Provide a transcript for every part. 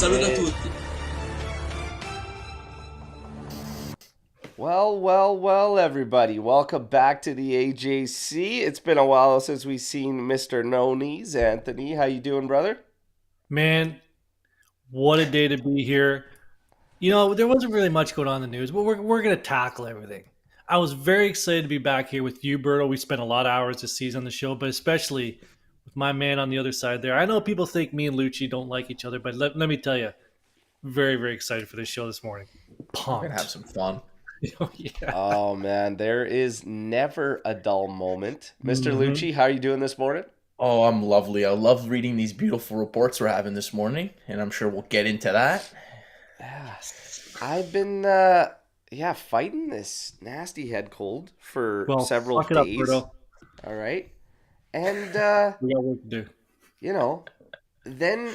saluto a tutti. Well, everybody. Welcome back to the AJC. It's been a while since we've seen Mr. No Knees. Anthony, how you doing, brother? Man, what a day to be here. You know, there wasn't really much going on in the news, but we're going to tackle everything. I was very excited to be back here with you, Berto. We spent a lot of hours this season on the show, but especially with my man on the other side there. I know people think me and Lucci don't like each other, but let me tell you, very, very excited for this show this morning. We're going to have some fun. Oh, yeah. Oh, man, there is never a dull moment. Mister Mhm. Lucci, how are you doing this morning? Oh, I'm lovely. I love reading these beautiful reports we're having this morning, and I'm sure we'll get into that. Yeah. I've been, fighting this nasty head cold for Well, several fuck it up, days. Berto. All right. And, We got work to do. you know, then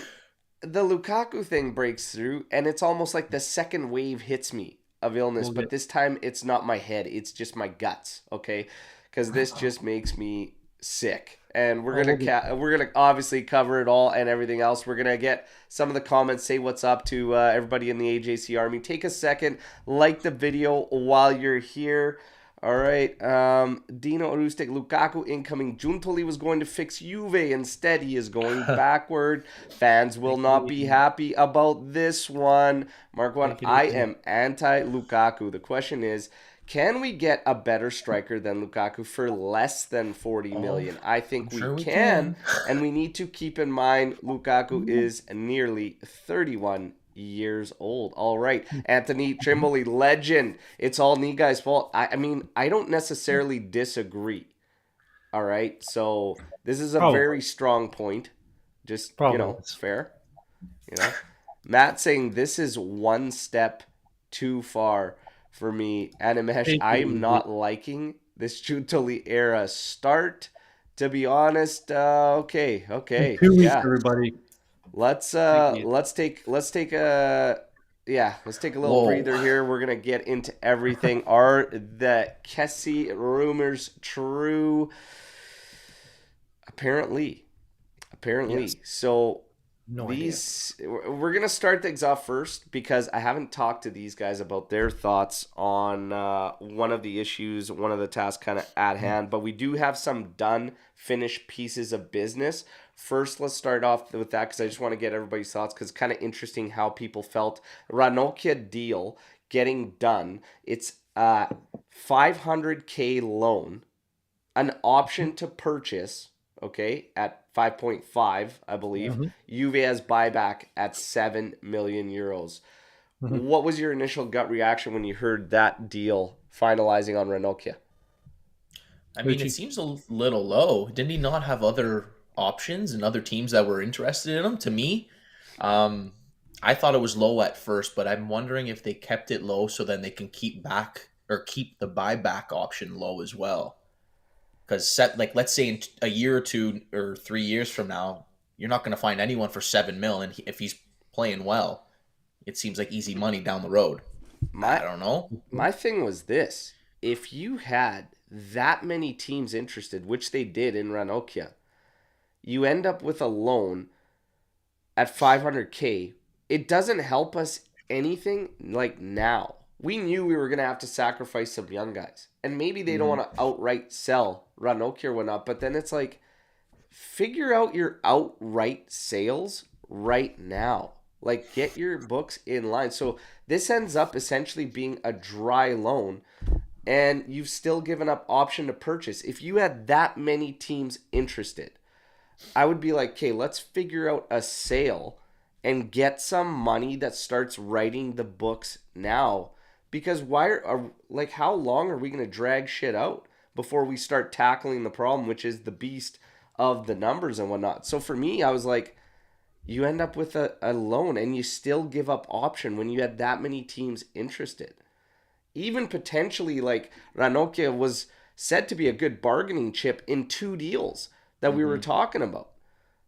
the Lukaku thing breaks through, and it's almost like the second wave hits me of illness, We'll but get- this time it's not my head, it's just my guts, okay? Because this just makes me sick. And we're gonna obviously cover it all and everything else. We're gonna get some of the comments, say what's up to everybody in the AJC Army. Take a second, like the video while you're here. All right, Dino Arustic, Lukaku incoming. Giuntoli was going to fix Juve. Instead, he is going backward. Fans will not be happy about this one. Mark one, I am anti-Lukaku. The question is, can we get a better striker than Lukaku for less than 40 million? I think sure we we can, can. and we need to keep in mind Lukaku is nearly 31 years old. All right, Anthony Trimboli, legend. It's all knee guy's fault. I mean, I don't necessarily disagree. All right, so this is a Probably. very strong point. Just Probably. it's fair. Matt saying this is one step too far for me. Animesh, I'm not liking this Giuntoli era start. To be honest, okay, 2 weeks, yeah. everybody. Let's take a little Whoa. breather here. We're gonna get into everything. Are the Kessie rumors true? Apparently. Yes. So No idea. we're gonna start things off first because I haven't talked to these guys about their thoughts on one of the issues, one of the tasks kind of at hand. But we do have some finished pieces of business. First, let's start off with that because I just want to get everybody's thoughts because it's kind of interesting how people felt. Ranocchia deal getting done. It's a 500K loan, an option to purchase, okay, at 5.5, I believe. Juve has buyback at 7 million euros. What was your initial gut reaction when you heard that deal finalizing on Ranocchia? I mean, it seems a little low. Didn't he not have other options and other teams that were interested in him? To me, I thought it was low at first, but I'm wondering if they kept it low so then they can keep the buyback option low as well. Because let's say in a year or 2 or 3 years from now, you're not going to find anyone for 7 mil, and if he's playing well, it seems like easy money down the road. I don't know. My thing was this: if you had that many teams interested, which they did in Ranocchia, you end up with a loan at 500K. It doesn't help us anything like now. We knew we were going to have to sacrifice some young guys. And maybe they don't want to outright sell Ranocchia or whatnot. But then it's like, figure out your outright sales right now. Like, get your books in line. So this ends up essentially being a dry loan. And you've still given up option to purchase. If you had that many teams interested, I would be like, okay, let's figure out a sale and get some money that starts writing the books now. Because how long are we going to drag shit out before we start tackling the problem, which is the beast of the numbers and whatnot? So for me, I was like, you end up with a loan and you still give up option when you had that many teams interested. Even potentially, like, Ranocchia was said to be a good bargaining chip in 2 deals that we were talking about.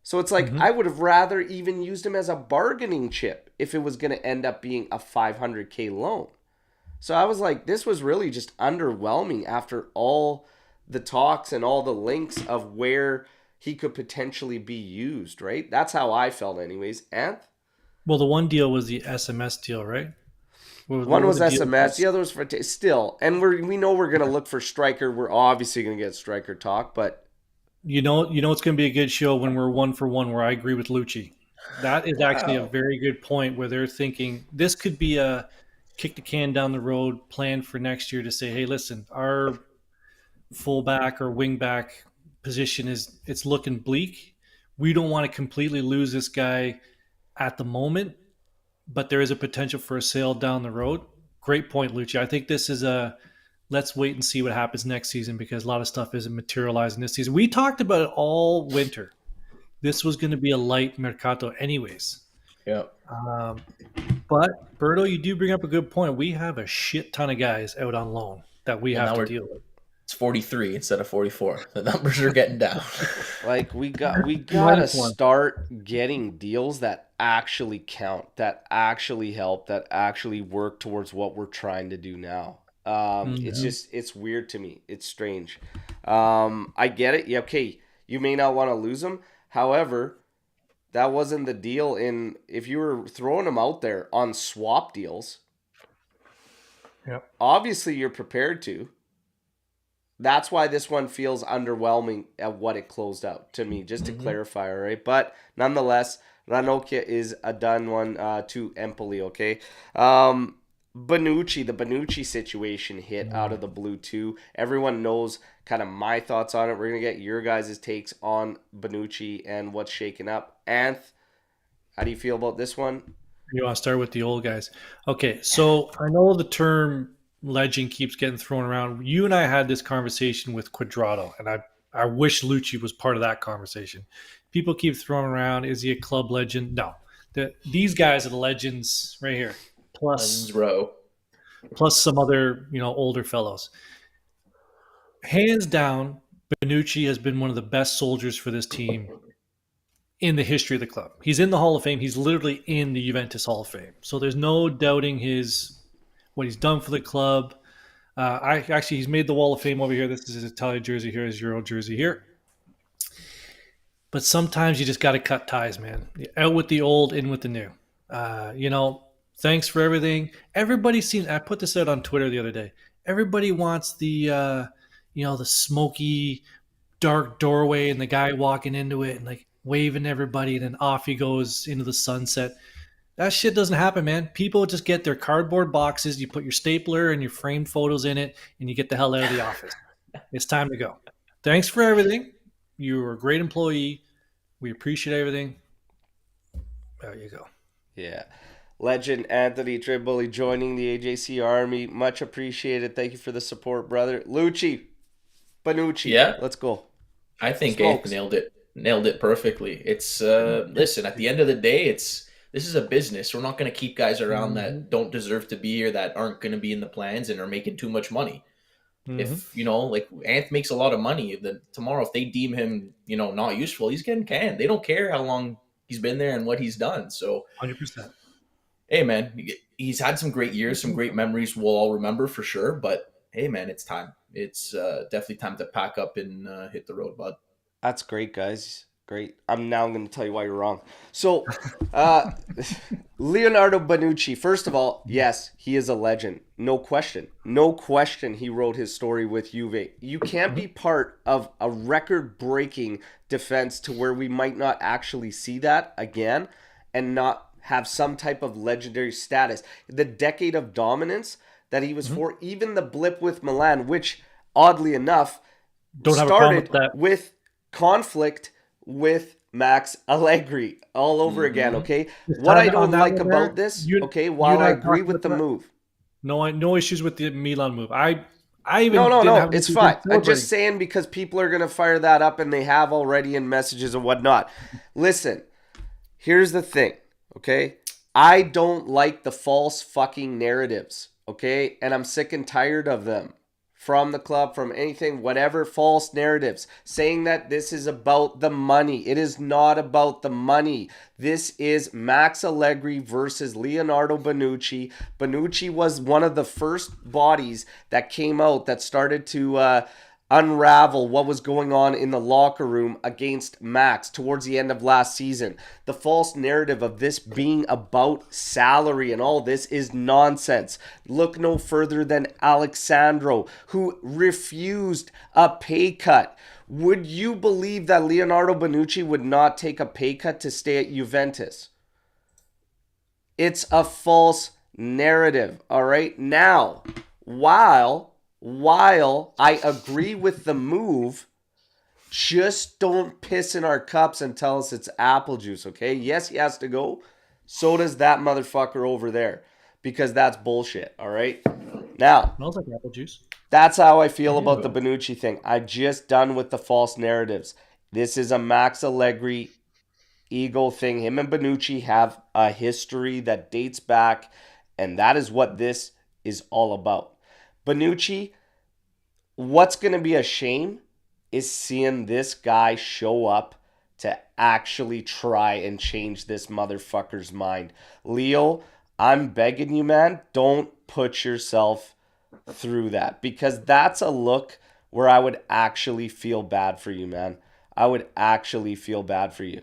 So it's like, I would have rather even used him as a bargaining chip if it was going to end up being a 500K loan. So I was like, this was really just underwhelming after all the talks and all the links of where he could potentially be used, right? That's how I felt anyways. Anth? Well, the one deal was the SMS deal, right? What One were was the deals? SMS, the other was for still, and we know we're gonna look for striker. We're obviously gonna get striker talk, but It's going to be a good show when we're 1-for-1. Where I agree with Lucci. That is actually a Wow. very good point. Where they're thinking this could be a kick the can down the road plan for next year to say, hey, listen, our fullback or wingback position it's looking bleak. We don't want to completely lose this guy at the moment, but there is a potential for a sale down the road. Great point, Lucci. I think this is a let's wait and see what happens next season because a lot of stuff isn't materializing this season. We talked about it all winter. This was going to be a light Mercato anyways. Yeah. Um, but, Berto, you do bring up a good point. We have a shit ton of guys out on loan that we Well, have now to we're deal with. it's 43 instead of 44. The numbers are getting down. like we gotta Minus one. start getting deals that actually count, that actually help, that actually work towards what we're trying to do now. It's just it's weird to me. It's strange. I get it. Yeah, okay. You may not want to lose them. However, that wasn't the deal in if you were throwing them out there on swap deals. Yep. Obviously, you're prepared to. That's why this one feels underwhelming at what it closed out to me, just to clarify, all right? But nonetheless, Ranocchia is a done one to Empoli, okay? Bonucci, the Bonucci situation hit out of the blue too. Everyone knows kind of my thoughts on it. We're going to get your guys' takes on Bonucci and what's shaken up. Anth, how do you feel about this one? You want to start with the old guys. Okay, so I know the term legend keeps getting thrown around. You and I had this conversation with Quadrado, and I wish Lucci was part of that conversation. People keep throwing around, is he a club legend? No. These guys are the legends right here, Legends row. plus some other, older fellows. Hands down, Bonucci has been one of the best soldiers for this team in the history of the club. He's in the Hall of Fame. He's literally in the Juventus Hall of Fame. So there's no doubting what he's done for the club. He's made the Wall of Fame over here. This is his Italian jersey here, his Euro jersey here. But sometimes you just got to cut ties, man. Out with the old, in with the new. Thanks for everything. I put this out on Twitter the other day. Everybody wants the smoky, dark doorway and the guy walking into it and like waving everybody, and then off he goes into the sunset. That shit doesn't happen, man. People just get their cardboard boxes, you put your stapler and your framed photos in it, and you get the hell out of the office. It's time to go. Thanks for everything. You were a great employee. We appreciate everything. There you go. Yeah. Legend Anthony Triboli joining the AJC Army. Much appreciated. Thank you for the support, brother. Lucci, Bonucci. Yeah. Let's go. I think Anth nailed it perfectly. It's listen, at the end of the day, this is a business. We're not going to keep guys around that don't deserve to be here, that aren't going to be in the plans and are making too much money. If like Anth makes a lot of money, then tomorrow if they deem him not useful, he's getting canned. They don't care how long he's been there and what he's done. So 100%. Hey man, he's had some great years, some great memories we'll all remember for sure. But hey man, it's time. It's definitely time to pack up and hit the road, bud. That's great, guys. Great. I'm going to tell you why you're wrong. So, Leonardo Bonucci, first of all, yes, he is a legend. No question. No question he wrote his story with Juve. You can't be part of a record-breaking defense to where we might not actually see that again and not have some type of legendary status. The decade of dominance that he was for, even the blip with Milan, which, oddly enough, started with conflict with Max Allegri all over again, okay? What I don't like about this, while I agree with the move. No issues with the Milan move. I even No, it's fine. I'm just saying because people are going to fire that up and they have already in messages and whatnot. Listen, here's the thing, okay? I don't like the false fucking narratives, okay? And I'm sick and tired of them. From the club, from anything, whatever, false narratives, saying that this is about the money. It is not about the money. This is Max Allegri versus Leonardo Bonucci. Bonucci was one of the first bodies that came out that started to unravel what was going on in the locker room against Max towards the end of last season. The false narrative of this being about salary and all this is nonsense. Look no further than Alexandro, who refused a pay cut. Would you believe that Leonardo Bonucci would not take a pay cut to stay at Juventus? It's a false narrative, all right? Now, while I agree with the move, just don't piss in our cups and tell us it's apple juice, okay? Yes, he has to go. So does that motherfucker over there, because that's bullshit, all right? Now, Smells like apple juice. That's how I feel about the Bonucci thing. I'm just done with the false narratives. This is a Max Allegri ego thing. Him and Bonucci have a history that dates back, and that is what this is all about. Bonucci, what's going to be a shame is seeing this guy show up to actually try and change this motherfucker's mind. Leo, I'm begging you, man, don't put yourself through that, because that's a look where I would actually feel bad for you, man. I would actually feel bad for you.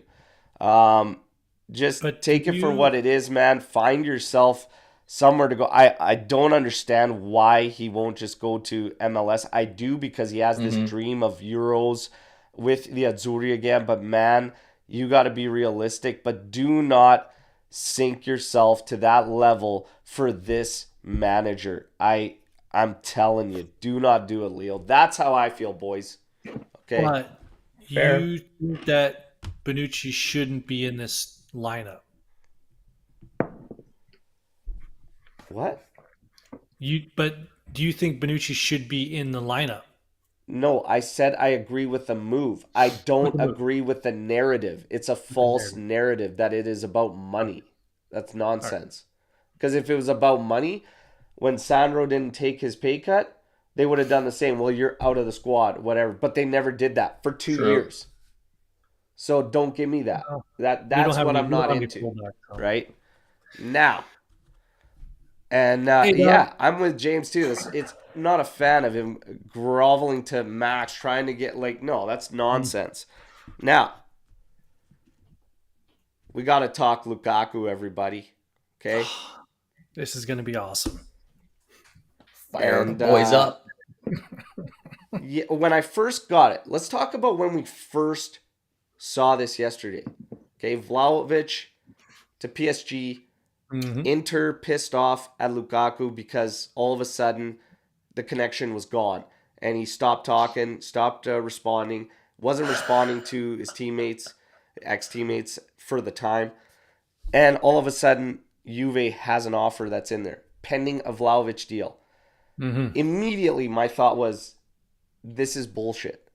Just take it for what it is, man. Find yourself somewhere to go. I don't understand why he won't just go to MLS. I do, because he has this dream of Euros with the Azzurri again. But man, you got to be realistic. But do not sink yourself to that level for this manager. I'm telling you, do not do it, Leo. That's how I feel, boys. Okay. But you think that Bonucci shouldn't be in this lineup? What? But do you think Bonucci should be in the lineup? No, I said I agree with the move. I don't agree with the narrative. It's a false narrative that it is about money. That's nonsense. Because if it was about money, when Sandro didn't take his pay cut, they would have done the same. Well, you're out of the squad, whatever. But they never did that for 2 years. So don't give me that. That's what I'm not into. Right? Now. And yeah, I'm with James too. It's not a fan of him groveling to Max, trying to get no, that's nonsense. Now, we got to talk Lukaku, everybody. Okay? This is going to be awesome. Fire the boys up. Yeah, when I first got it, let's talk about when we first saw this yesterday. Okay, Vlahovic to PSG. Inter pissed off at Lukaku because all of a sudden the connection was gone. And he stopped talking, stopped responding, wasn't responding to his teammates, ex-teammates for the time. And all of a sudden, Juve has an offer that's in there, pending a Vlahovic deal. Immediately, my thought was, this is bullshit.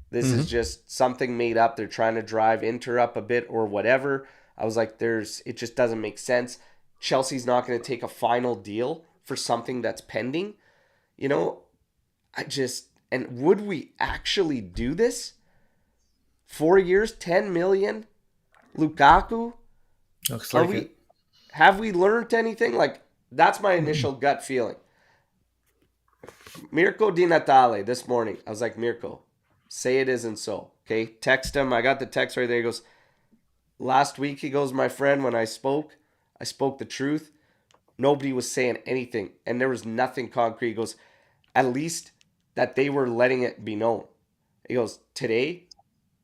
This is just something made up. They're trying to drive Inter up a bit or whatever. I was like, it just doesn't make sense. Chelsea's not going to take a final deal for something that's pending. You know, and would we actually do this? 4 years, 10 million? Lukaku? Looks like it. Have we learned anything? That's my initial gut feeling. Mirko Di Natale this morning. I was like, Mirko, say it isn't so. Okay, text him. I got the text right there. He goes, last week, he goes, my friend, when I spoke the truth. Nobody was saying anything, and there was nothing concrete. He goes, at least that they were letting it be known. He goes, today,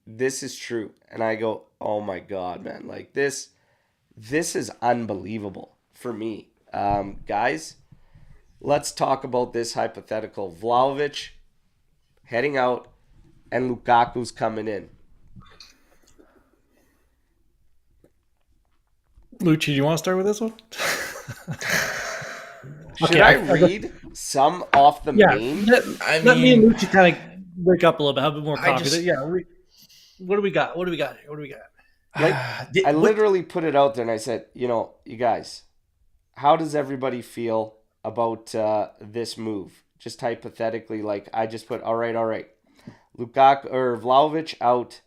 this is true. And I go, oh my God, man. This is unbelievable for me. Guys, let's talk about this hypothetical. Vlahovic heading out and Lukaku's coming in. Lucci, do you want to start with this one? Should I read some off the main? Let me and Lucci kind of wake up a little bit, have a bit more coffee. What do we got? What do we got here? What do we got? I literally put it out there and I said, you guys, how does everybody feel about this move? Just hypothetically, I just put, all right. Lukaku or Vlahovic out,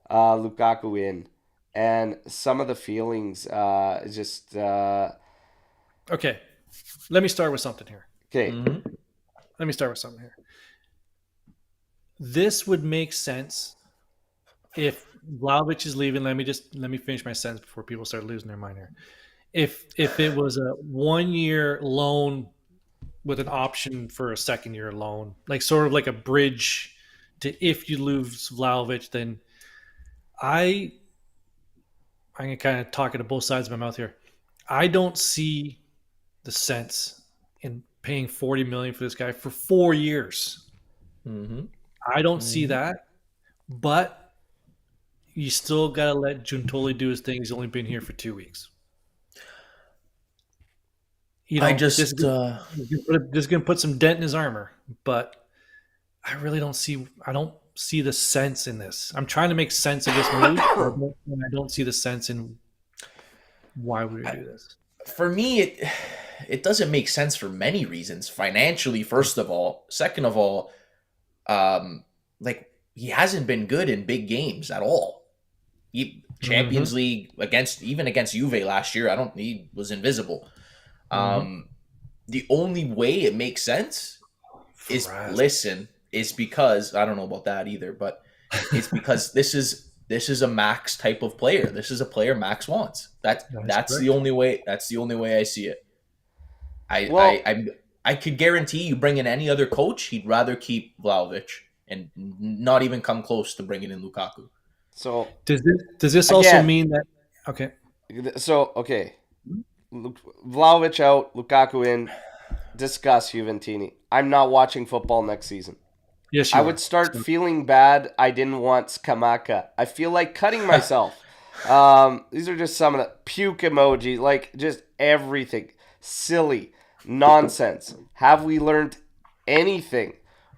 Lukaku in. And some of the feelings just... Okay. Let me start with something here. Okay. Let me start with something here. this would make sense if Vlahovic is leaving. Let me finish my sentence before people start losing their mind here. If it was a 1 year loan with an option for a second year loan, like sort of like a bridge to if you lose Vlahovic, then I'm gonna kind of talk at both sides of my mouth here. I don't see the sense in paying $40 million for this guy for 4 years. Mm-hmm. I don't see that, but you still gotta let Giuntoli do his thing. He's only been here for 2 weeks. This is gonna put some dent in his armor, but I really don't see. I don't see the sense in this. I'm trying to make sense of this move, and I don't see the sense in why we would do this. For me, it doesn't make sense for many reasons. Financially, first of all. Second of all, like he hasn't been good in big games at all. Champions League against Juve last year, he was invisible. The only way it makes sense is because I don't know about that either, but it's because this is a Max type of player. This is a player Max wants. That's the only way. That's the only way I see it. I could guarantee you bring in any other coach, he'd rather keep Vlahovic and not even come close to bringing in Lukaku. So does this also mean that? Okay. So okay. Vlahovic out, Lukaku in. Discuss Juventini. I'm not watching football next season. Yes, I would start feeling bad. I didn't want Scamacca. I feel like cutting myself. These are just some of the puke emojis, like just everything. Silly. Nonsense. Have we learned anything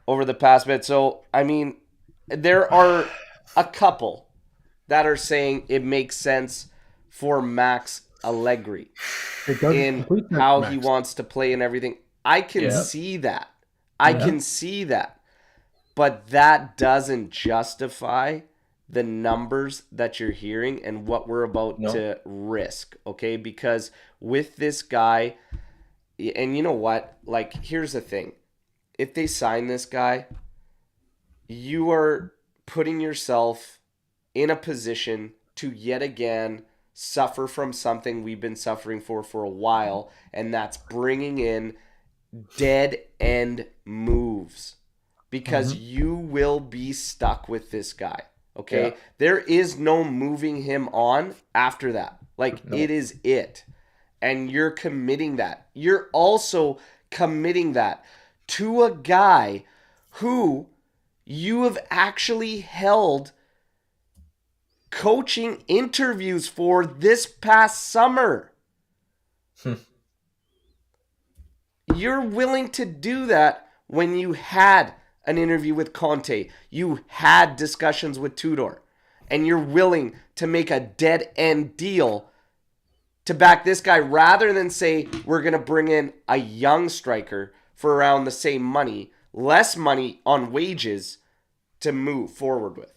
over the past bit? So, I mean, there are a couple that are saying it makes sense for Max Allegri in how he wants to play and everything. I can see that. I can see that. But that doesn't justify the numbers that you're hearing and what we're about to risk, okay? Because with this guy, and you know what? Like, here's the thing. If they sign this guy, you are putting yourself in a position to yet again suffer from something we've been suffering for a while, and that's bringing in dead end moves because you will be stuck with this guy. Okay. Yeah. There is no moving him on after that. It is it. And you're committing that. You're also committing that to a guy who you have actually held coaching interviews for this past summer. You're willing to do that when you had an interview with Conte, you had discussions with Tudor, and you're willing to make a dead-end deal to back this guy rather than say we're going to bring in a young striker for around the same money, less money on wages to move forward with.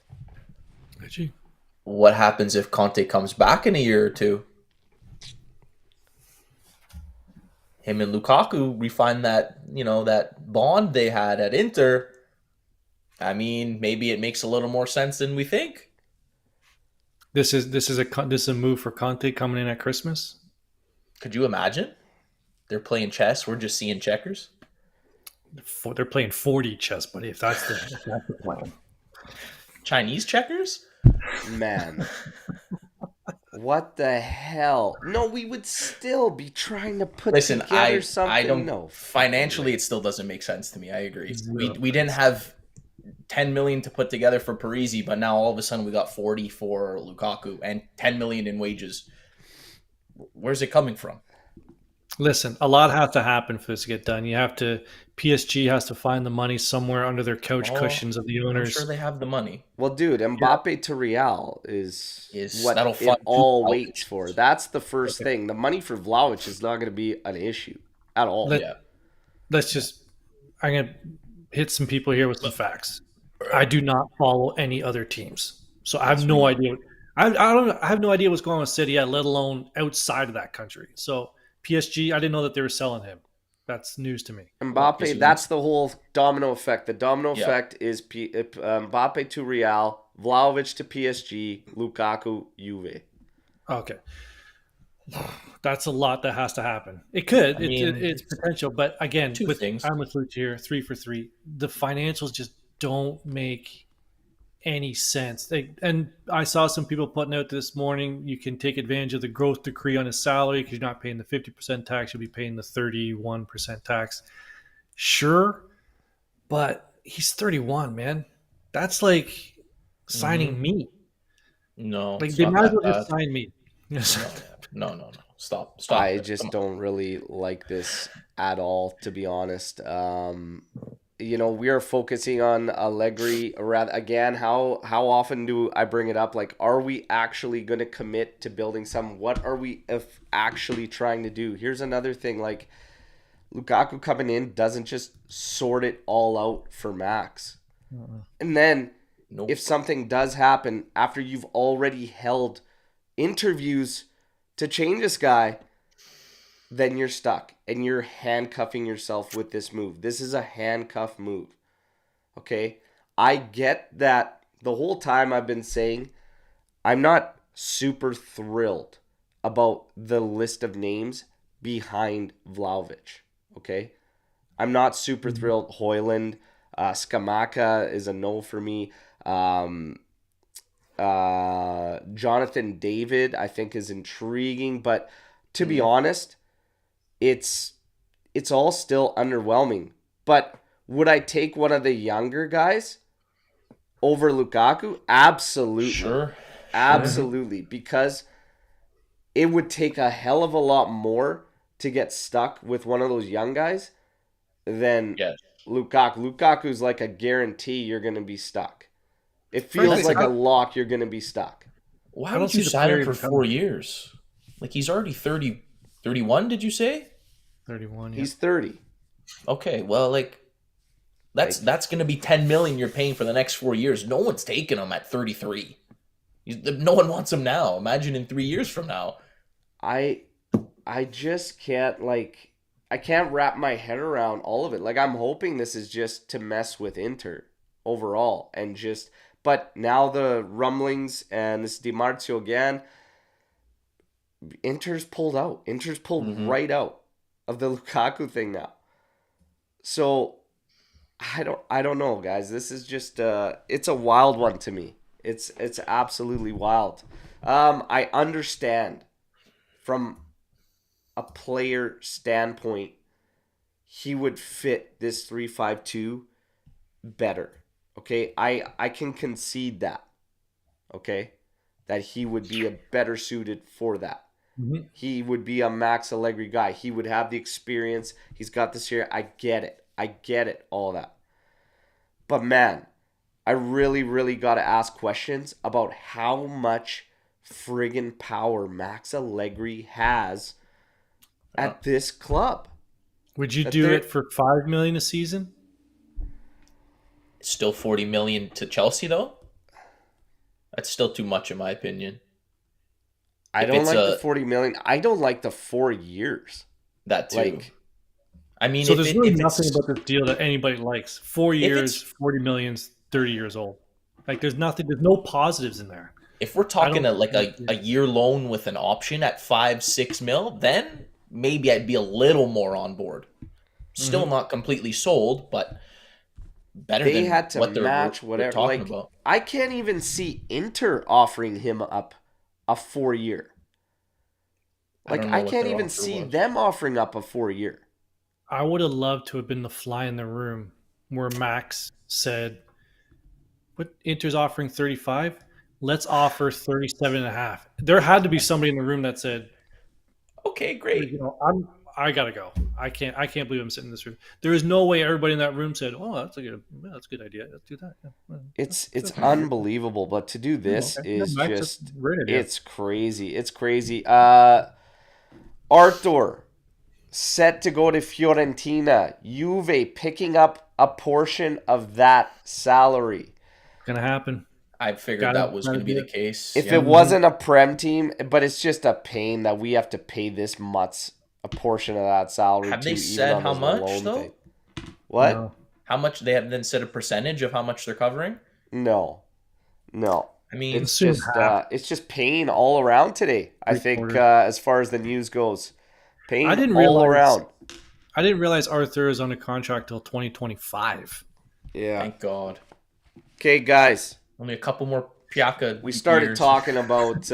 What happens if Conte comes back in a year or two? Him and Lukaku refine that, that bond they had at Inter. I mean, maybe it makes a little more sense than we think. This is a move for Conte coming in at Christmas. Could you imagine? They're playing chess. We're just seeing checkers. They're playing 40 chess, buddy. If that's the plan. Chinese checkers? Man. What the hell? No, we would still be trying to put together something. I don't. Financially, it still doesn't make sense to me. I agree. We didn't have 10 million to put together for Parisi, but now all of a sudden we got 40 for Lukaku and 10 million in wages. Where's it coming from? Listen, a lot has to happen for this to get done. PSG has to find the money somewhere under their couch cushions of the owners. I'm sure they have the money. Well, dude, Mbappe to Real is what it all waits for. That's the first thing. The money for Vlahovic is not going to be an issue at all. I'm going to hit some people here with some facts. I do not follow any other teams, so I have no idea. I have no idea what's going on with City, let alone outside of that country. So PSG, I didn't know that they were selling him. That's news to me. Mbappe, that's the whole domino effect. The domino effect is Mbappe to Real, Vlahovic to PSG, Lukaku, Juve. Okay. That's a lot that has to happen. It could. It's potential. But again, I'm with Lucci here, 3 for 3. The financials just don't make any sense. And I saw some people putting out this morning, you can take advantage of the growth decree on his salary because you're not paying the 50% tax, you'll be paying the 31% tax. Sure, but he's 31, man. That's like signing me. No, like they might as well just sign me. No. Stop. I just don't really like this at all, to be honest. We are focusing on Allegri. Again, how often do I bring it up? Like, are we actually going to commit to building some? What are we actually trying to do? Here's another thing. Like, Lukaku coming in doesn't just sort it all out for Max. And then if something does happen after you've already held interviews to change this guy, then you're stuck and you're handcuffing yourself with this move. This is a handcuff move. Okay? I get that the whole time I've been saying I'm not super thrilled about the list of names behind Vlahovic. Okay? I'm not super thrilled. Højlund, Skamaka is a no for me. Jonathan David, I think, is intriguing, but to be honest, it's all still underwhelming. But would I take one of the younger guys over Lukaku? Absolutely. Sure. Absolutely. Because it would take a hell of a lot more to get stuck with one of those young guys than Lukaku. Lukaku's like a guarantee you're going to be stuck. It feels like a lock you're going to be stuck. Why would you sign him for 4 years? Like, he's already 31, did you say? 31, yeah. He's 30. Okay, well, like, that's going to be $10 million you're paying for the next 4 years. No one's taking him at 33. No one wants him now. Imagine in 3 years from now. I just can't, like, I can't wrap my head around all of it. Like, I'm hoping this is just to mess with Inter overall and just... But now the rumblings and this Di Marzio again, Inter's pulled out. Inter's pulled right out of the Lukaku thing now. So I don't know, guys. This is just it's a wild one to me. It's absolutely wild. I understand from a player standpoint, he would fit this 3-5-2 better. Okay, I can concede that. Okay, that he would be a better suited for that. He would be a Max Allegri guy. He would have the experience. He's got this here. I get it, all that. But man, I really, really got to ask questions about how much friggin' power Max Allegri has at this club. Would you do it for $5 million a season? Still $40 million to Chelsea, though? That's still too much, in my opinion. I don't like the $40 million. I don't like the 4 years. That too. Like, I mean, so there's really nothing about this deal that anybody likes. 4 years, $40 million, 30 years old. Like, there's no positives in there. If we're talking a year loan with an option at 5-6 mil, then maybe I'd be a little more on board. Still not completely sold, but better they than had to what match we're whatever. talking Like, about. I can't even see Inter offering him up a 4 year. Like, I can't even see them offering up a 4 year. I would have loved to have been the fly in the room where Max said, "What, Inter's offering 35? Let's offer 37.5." There had to be somebody in the room that said, "Okay, great. I gotta go. I can't believe I'm sitting in this room." There is no way everybody in that room said, "Oh, that's a good idea. Let's do that." Yeah. It's unbelievable, but to do this is just it's crazy. It's crazy. Arthur set to go to Fiorentina. Juve picking up a portion of that salary. Gonna happen. I figured that was going to be the case. If it wasn't a Prem team, but it's just a pain that we have to pay this much a portion of that salary Have too, they even said on how this much loan though? thing. What? No. How much they have then said a percentage of how much they're covering? No. I mean, Assume half. It's just pain all around today. I think Three-quarters. as far as the news goes, I pain didn't all realize around. I didn't realize Arthur is on a contract till 2025. Yeah. thank God. Okay, guys. Only a couple more Piaka. We started years. talking about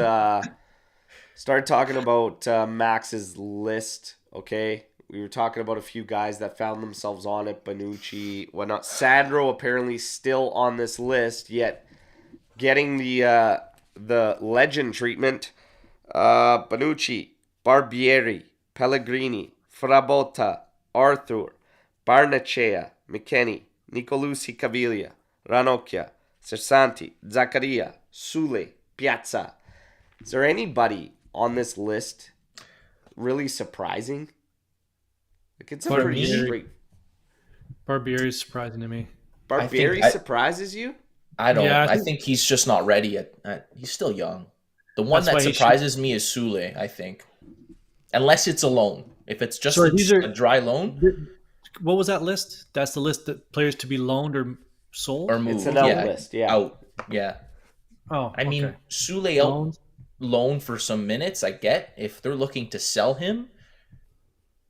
Max's list. Okay, we were talking about a few guys that found themselves on it. Bonucci, whatnot. Sandro apparently still on this list, yet getting the legend treatment. Bonucci, Barbieri, Pellegrini, Frabotta, Arthur, Barnechea, McKennie, Nicolucci Caviglia, Ranocchia, Cersanti, Zaccaria, Sule, Piazza. Is there anybody on this list really surprising? Like, it's a For pretty me- straight. Barbieri is surprising to me. Barbieri I- surprises you? I don't. Yeah, I I think he's just not ready yet. He's still young. The one That's that why he surprises me is Sule, I think. Unless it's a loan. If it's just Sorry, these are- a dry loan What was that list? That's the list that players to be loaned or sold? or moved. It's an out list, yeah. Out. Yeah. Oh, I mean, okay. Sule out Loans? loan for some minutes, I get. If they're looking to sell him,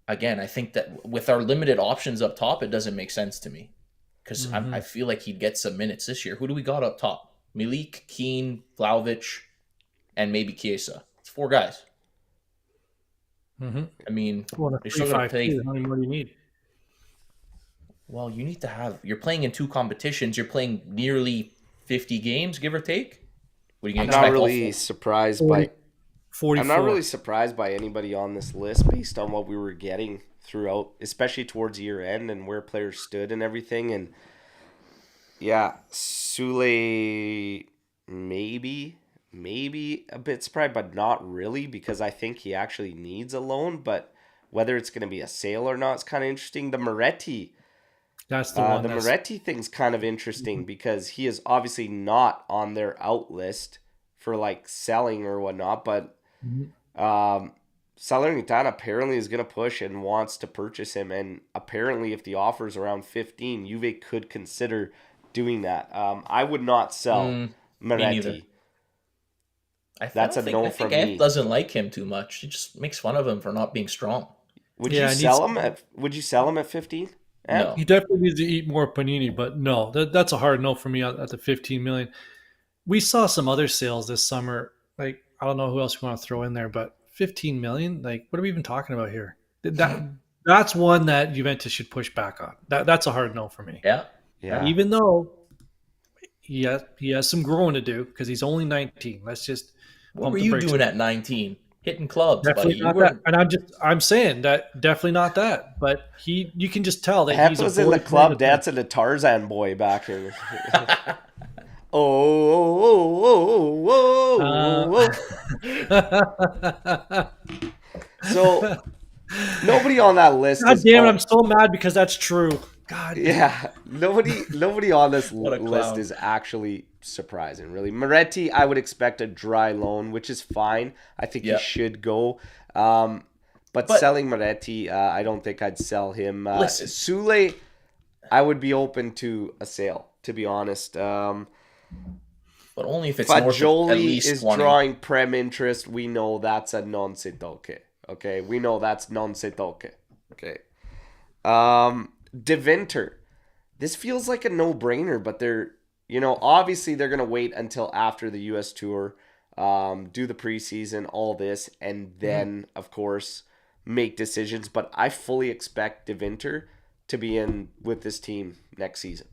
again, I think that with our limited options up top, it doesn't make sense to me. Because I feel like he'd get some minutes this year. Who do we got up top? Milik, Keane, Vlahovic, and maybe Chiesa. It's 4 guys. Mhm. I mean, Well, you're still going to 3-5-2, play. how many more do you need? Well, you need to have. You're playing in 2 competitions. You're playing nearly 50 games, give or take. What are you going I'm to not expect? really surprised by. 44. I'm not really surprised by anybody on this list based on what we were getting throughout, especially towards year end and where players stood and everything. And yeah, Sule maybe a bit surprised, but not really, because I think he actually needs a loan. But whether it's going to be a sale or not is kind of interesting. The Moretti. That's the one. The that's, Moretti thing's kind of interesting because he is obviously not on their out list for like selling or whatnot, but Salernitana apparently is going to push and wants to purchase him, and apparently if the offer is around 15, Juve could consider doing that. I would not sell neither. Moretti. That's a no I from think me. Ant doesn't like him too much. He just makes fun of him for not being strong. Would Yeah, you it sell needs- him at? Would you sell him at 15? No. He definitely needs to eat more panini, but no, that's a hard no for me at the 15 million. We saw some other sales this summer. Like, I don't know who else we want to throw in there, but 15 million, like, what are we even talking about here? That's one that Juventus should push back on. That's a hard no for me. Yeah. Yeah. Even though he has some growing to do because he's only 19. Let's just What pump were the you brakes. doing at 19? Hitting clubs, Definitely buddy. You not were that. And I'm saying that definitely not that. But you can just tell that Hep he's a was in the boy club playing dancing to Tarzan Boy back here. Oh. So nobody on that list. God is damn it! all- I'm so mad because that's true. God. Yeah, nobody on this What a list clown. is actually surprising, really. Moretti, I would expect a dry loan, which is fine. I think Yeah. he should go. But selling Moretti, I don't think I'd sell him. Listen. Sule, I would be open to a sale, to be honest. But only if it's north of at Fagioli least is 20. drawing prem interest. We know that's a non se toque. Okay, we know that's non se toque. Okay. De Winter. This feels like a no-brainer, but obviously they're going to wait until after the US tour, do the preseason, all this, and then, of course, make decisions. But I fully expect De Winter to be in with this team next season.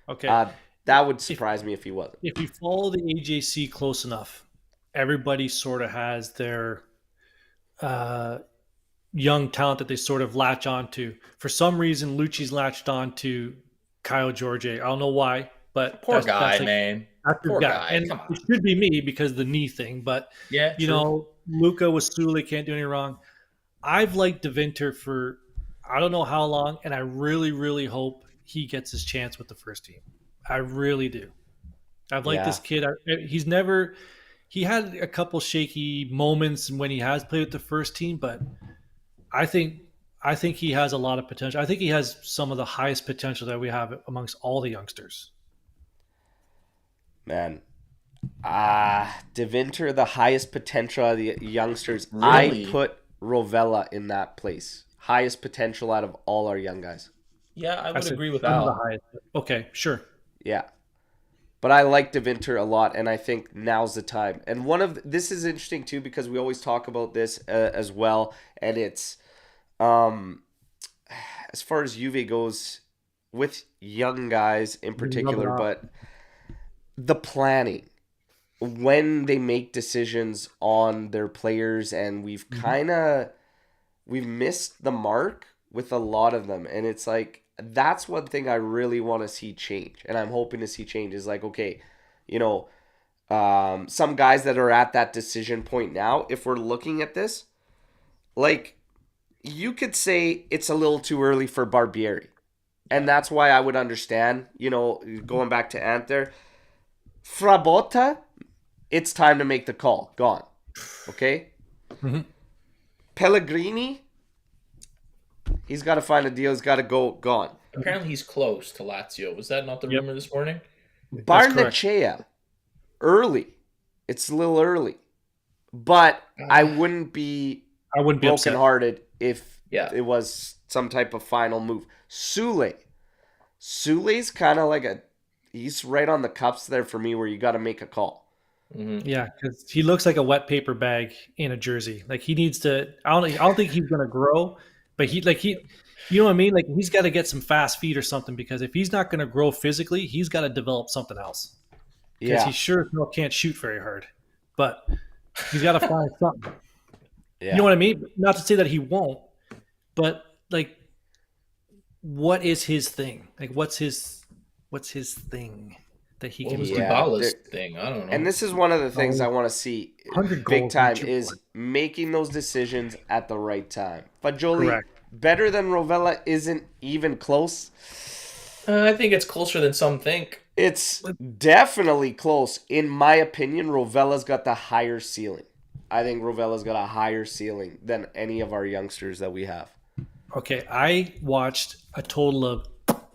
Okay. That would surprise me if he wasn't. If you follow the AJC close enough, everybody sort of has their young talent that they sort of latch onto. For some reason, Lucci's latched on to Kyle George. I don't know why, but Poor that's guy, like- man. that's his Poor guy. guy. And Come on. it should be me because of the knee thing. But Yeah, you true. know, Luca with Sule can't do any wrong. I've liked De Winter for I don't know how long, and I really, really hope he gets his chance with the first team. I really do. I've liked Yeah. this kid. He had a couple shaky moments when he has played with the first team, but I think he has a lot of potential. I think he has some of the highest potential that we have amongst all the youngsters. Man, De Winter, the highest potential of the youngsters. Really? I put Rovella in that place. Highest potential out of all our young guys. Yeah, I would said agree with some of the Al. highest. Okay, sure. Yeah. But I like De Winter a lot, and I think now's the time. And this is interesting too because we always talk about this as well, and it's as far as Juve goes with young guys in particular, but the planning when they make decisions on their players, and we've missed the mark with a lot of them, and it's like that's one thing I really want to see change, and I'm hoping to see change is like, okay, some guys that are at that decision point now, if we're looking at this, like you could say it's a little too early for Barbieri, and that's why I would understand, going back to Ant there, Frabotta, it's time to make the call. Gone. Okay? Mm-hmm. Pellegrini, he's got to find a deal. He's got to go. Gone. Apparently he's close to Lazio. Was that not the rumor this morning? Barnechea, early. It's a little early. But I wouldn't be brokenhearted if it was some type of final move. Sule's kind of like he's right on the cups there for me where you got to make a call. Mm-hmm. Yeah, because he looks like a wet paper bag in a jersey. Like he needs to. I don't think he's gonna grow, but you know what I mean. Like he's got to get some fast feet or something because if he's not gonna grow physically, he's got to develop something else. Because he sure can't shoot very hard, but he's got to find something. Yeah. You know what I mean? Not to say that he won't, but like, what is his thing? Like, what's his thing? That he can Dybala's thing. I don't know. And this is one of the things I want to see big time is making those decisions at the right time. Fagioli, better than Rovella, isn't even close. I think it's closer than some think. It's definitely close. In my opinion, Rovella's got the higher ceiling. I think Rovella's got a higher ceiling than any of our youngsters that we have. Okay, I watched a total of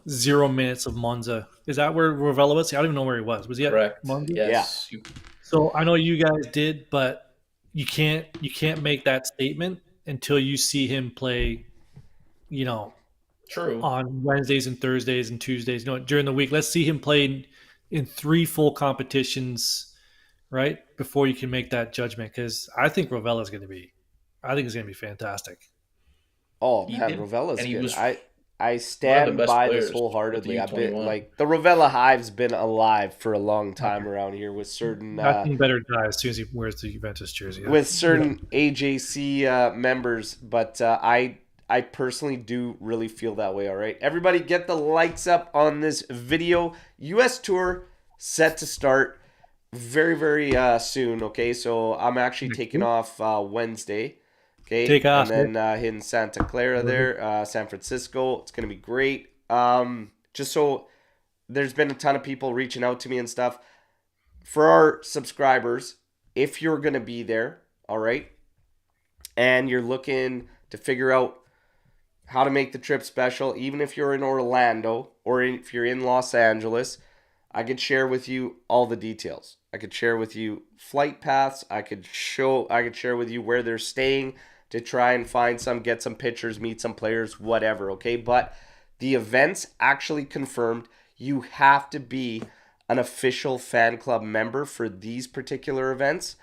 0 minutes of Monza. Is that where Rovella was? I don't even know where he was. Was he at Monza? Yes. Yeah. So I know you guys did, but you can't make that statement until you see him play, True. on Wednesdays and Thursdays and Tuesdays, during the week. Let's see him play in 3 full competitions, right? Before you can make that judgment. Because I think Rovella's going to be fantastic. Oh, man, Rovella's good. I stand by this wholeheartedly. I've been like the Rovella hive's been alive for a long time around here with certain. Nothing better die as soon as he wears the Juventus jersey. With certain AJC members, but I personally do really feel that way. All right, everybody, get the likes up on this video. U.S. tour set to start very very soon. Okay, so I'm actually taking off Wednesday. Okay, take off, and then hitting Santa Clara there, San Francisco. It's going to be great. Just so there's been a ton of people reaching out to me and stuff. For our subscribers, if you're going to be there, all right, and you're looking to figure out how to make the trip special, even if you're in Orlando or if you're in Los Angeles, I could share with you all the details. I could share with you flight paths. I could share with you where they're staying, to try and get some pictures, meet some players, whatever, okay? But the event's actually confirmed. You have to be an official fan club member for these particular events.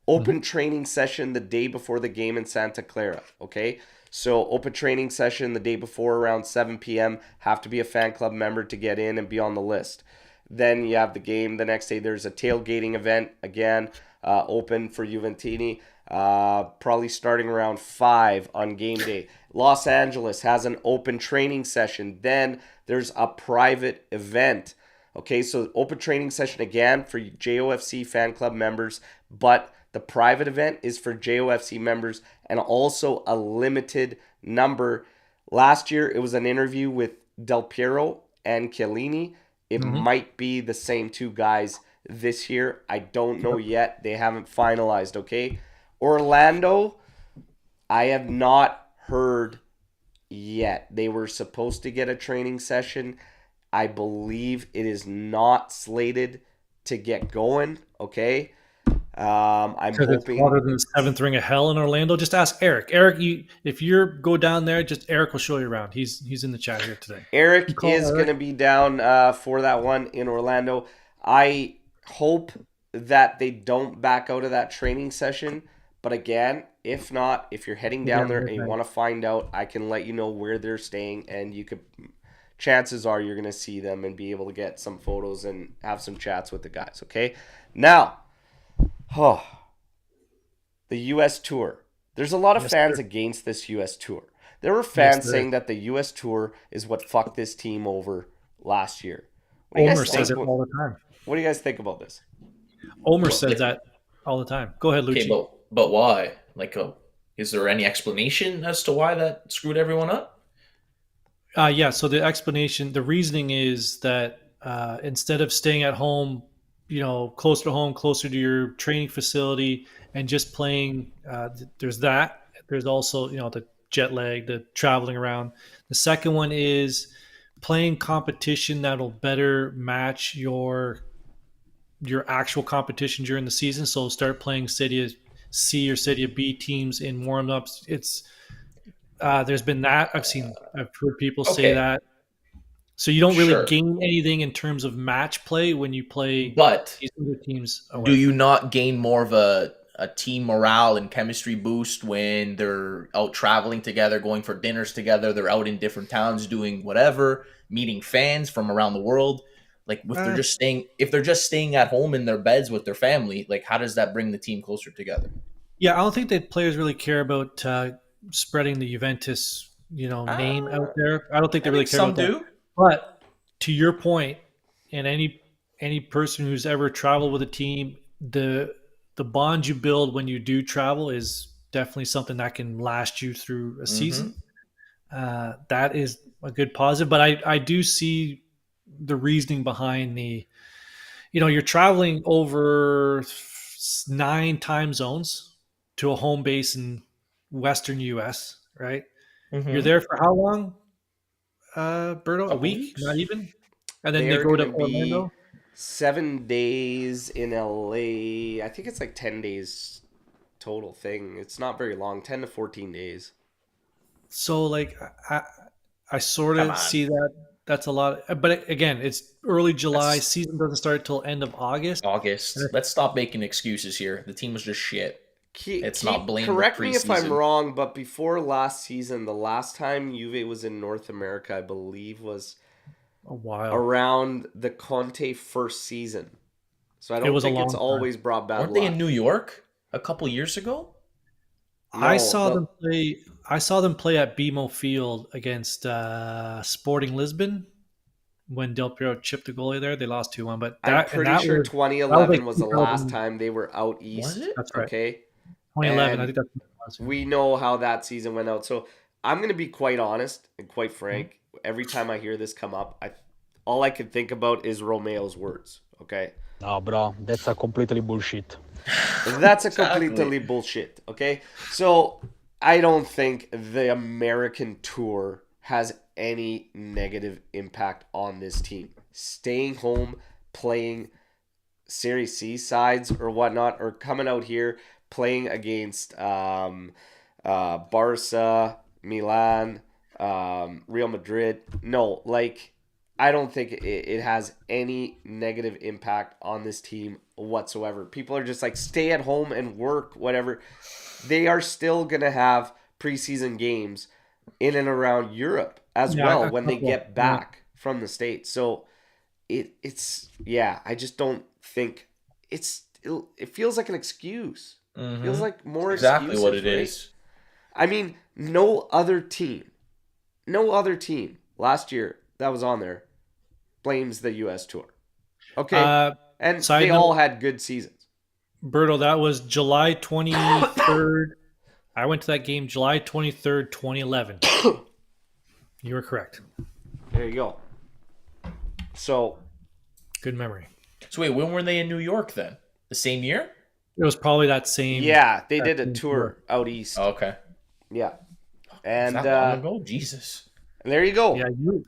Open training session the day before the game in Santa Clara, okay? So open training session the day before around 7 p.m. Have to be a fan club member to get in and be on the list. Then you have the game the next day. There's a tailgating event, again, open for Juventini. Probably starting around 5 on game day. Los Angeles has an open training session. Then there's a private event. Okay, so open training session again for JOFC fan club members, but the private event is for JOFC members and also a limited number. Last year, it was an interview with Del Piero and Chiellini. It might be the same 2 guys this year. I don't know yet. They haven't finalized, okay? Orlando, I have not heard yet. They were supposed to get a training session. I believe it is not slated to get going. Okay. I'm Because it's hoping harder than the seventh ring of hell in Orlando. Just ask Eric. Eric, if you go down there, just Eric will show you around. He's in the chat here today. Eric is going to be down for that one in Orlando. I hope that they don't back out of that training session. But again, if not, if you're heading down there and you want to find out, I can let you know where they're staying, and you could. Chances are you're going to see them and be able to get some photos and have some chats with the guys. Okay, now. The U.S. Tour. There's a lot of fans against this U.S. Tour. There were fans saying that the U.S. Tour is what fucked this team over last year. Omer says it all the time. What do you guys think about this? Omer says that all the time. Go ahead, Lucci. Okay, but why? Like, is there any explanation as to why that screwed everyone up? Yeah, so the reasoning is that instead of staying at home, closer to home, closer to your training facility, and just playing, there's that. There's also, the jet lag, the traveling around. The second one is playing competition that'll better match your actual competition during the season. So start playing Serie C or Serie B teams in warm-ups. It's there's been that. I've heard people say that. So you don't really gain anything in terms of match play when you play these other teams away. Do you not gain more of a team morale and chemistry boost when they're out traveling together, going for dinners together, they're out in different towns doing whatever, meeting fans from around the world? Like if they're just staying at home in their beds with their family, like how does that bring the team closer together? Yeah, I don't think that players really care about spreading the Juventus, name out there. I don't think they really care about that. But to your point, and any person who's ever traveled with a team, the bond you build when you do travel is definitely something that can last you through a season. That is a good positive. But I do see the reasoning behind you're traveling over 9 time zones to a home base in Western US, right? You're there for how long? Berto, a week? Weeks? Not even? And then they go to Orlando? 7 days in LA. I think it's like 10 days total thing. It's not very long, 10 to 14 days. So, like, I sort of see that. That's a lot. But again, it's early July. Season doesn't start till end of August. Let's stop making excuses here. The team was just shit. Not blame. Correct me if I'm wrong, but before last season, the last time Juve was in North America, I believe, was a while around the Conte first season. So I don't think it's always brought bad luck. Weren't they in New York a couple years ago? No, I saw them play. I saw them play at BMO Field against Sporting Lisbon when Del Piero chipped the goalie there. They lost 2-1. But I'm pretty sure 2011 was the last time they were out east. Was it? That's right. Okay. 2011, I think that's what it was. We know how that season went out. So I'm going to be quite honest and quite frank. Every time I hear this come up, all I can think about is Romeo's words. Okay. No, bro, that's a completely bullshit. That's a completely bullshit. Okay. So I don't think the American tour has any negative impact on this team. Staying home, playing Serie C sides or whatnot, or coming out here playing against Barca, Milan, Real Madrid. No, like, I don't think it has any negative impact on this team whatsoever. People are just like, stay at home and work, whatever. They are still going to have preseason games in and around Europe as well when they get back from the States. So it's I just don't think it feels like an excuse. It feels like more exactly excuses, what it right? is. I mean, no other team last year that was on there blames the U.S. Tour. Okay, and they all had good seasons. Berto, that was July 23rd. I went to that game July 23rd, 2011. You were correct. There you go. So, good memory. So wait, when were they in New York then? The same year? It was probably that same. Yeah, they did a tour out east. Oh, okay. Yeah. And Is that long ago? Jesus. there you go. Yeah, you were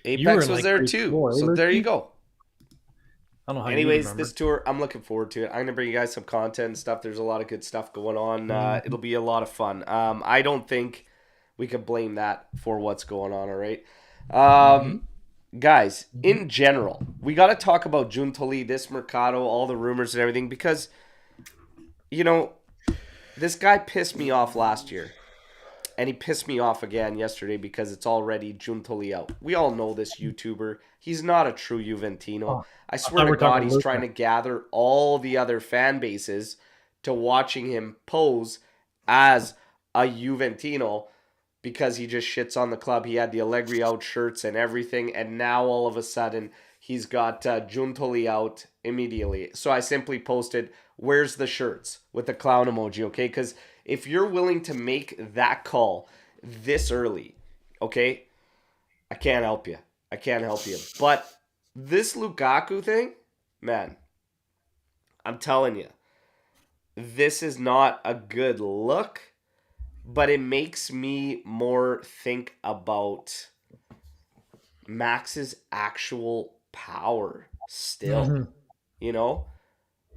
Apex in, was like, there grade too. four, eh, So there you Lucci? go. I don't know how you Anyways, remember. this tour, I'm looking forward to it. I'm going to bring you guys some content and stuff. There's a lot of good stuff going on. It'll be a lot of fun. I don't think we could blame that for what's going on, all right? Guys, in general, we got to talk about Giuntoli, this Mercato, all the rumors and everything, because, you know, this guy pissed me off last year. And he pissed me off again yesterday because it's already Giuntoli out. We all know this YouTuber. He's not a true Juventino. I swear to God, he's trying to gather all the other fan bases to watching him pose as a Juventino because he just shits on the club. He had the Allegri out shirts and everything, and now all of a sudden he's got Giuntoli out immediately. So I simply posted, "Where's the shirts?" with the clown emoji, okay? Because if you're willing to make that call this early, okay, I can't help you. I can't help you. But this Lukaku thing, man, I'm telling you, this is not a good look, but it makes me more think about Max's actual power still, you know?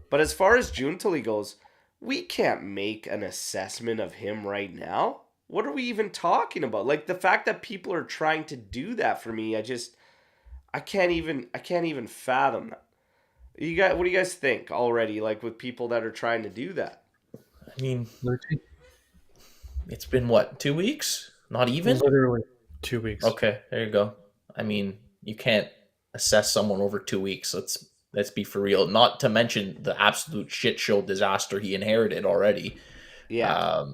But as far as Giuntoli goes, we can't make an assessment of him right now. What are we even talking about? Like, the fact that people are trying to do that for me, I can't even fathom that. What do you guys think already, like, with people that are trying to do that? I mean, it's been what, 2 weeks? Not even? Literally 2 weeks. Okay, there you go. I mean, you can't assess someone over 2 weeks. Let's be for real. Not to mention the absolute shit show disaster he inherited already. Yeah.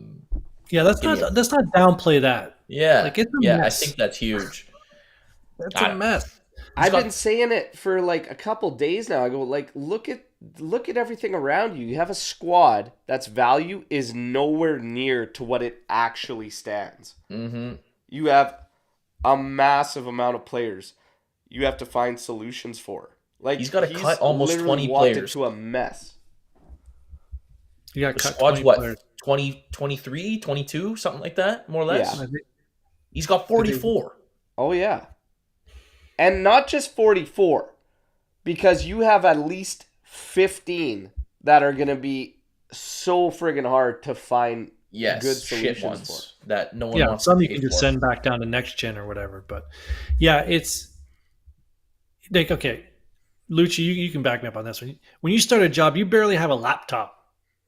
Yeah, let's not downplay that. Yeah. Like, it's a I mess. think that's huge. That's a mess. I've been saying it for like a couple days now. I go, like, look at everything around you. You have a squad that's value is nowhere near to what it actually stands. Mm-hmm. You have a massive amount of players you have to find solutions for. Like, he's got to cut almost 20 players to a mess. You got the cut squad's 20 what, players. 20, 23, 22, something like that, more or less. Yeah. He's got 44. Oh yeah, and not just 44, because you have at least 15 that are gonna be so friggin' hard to find good shit solutions ones for. that no one Yeah, wants some to you pay can just for. send back down to next gen or whatever. But yeah, it's like, okay, Lucci, you can back me up on this one. When you start a job, you barely have a laptop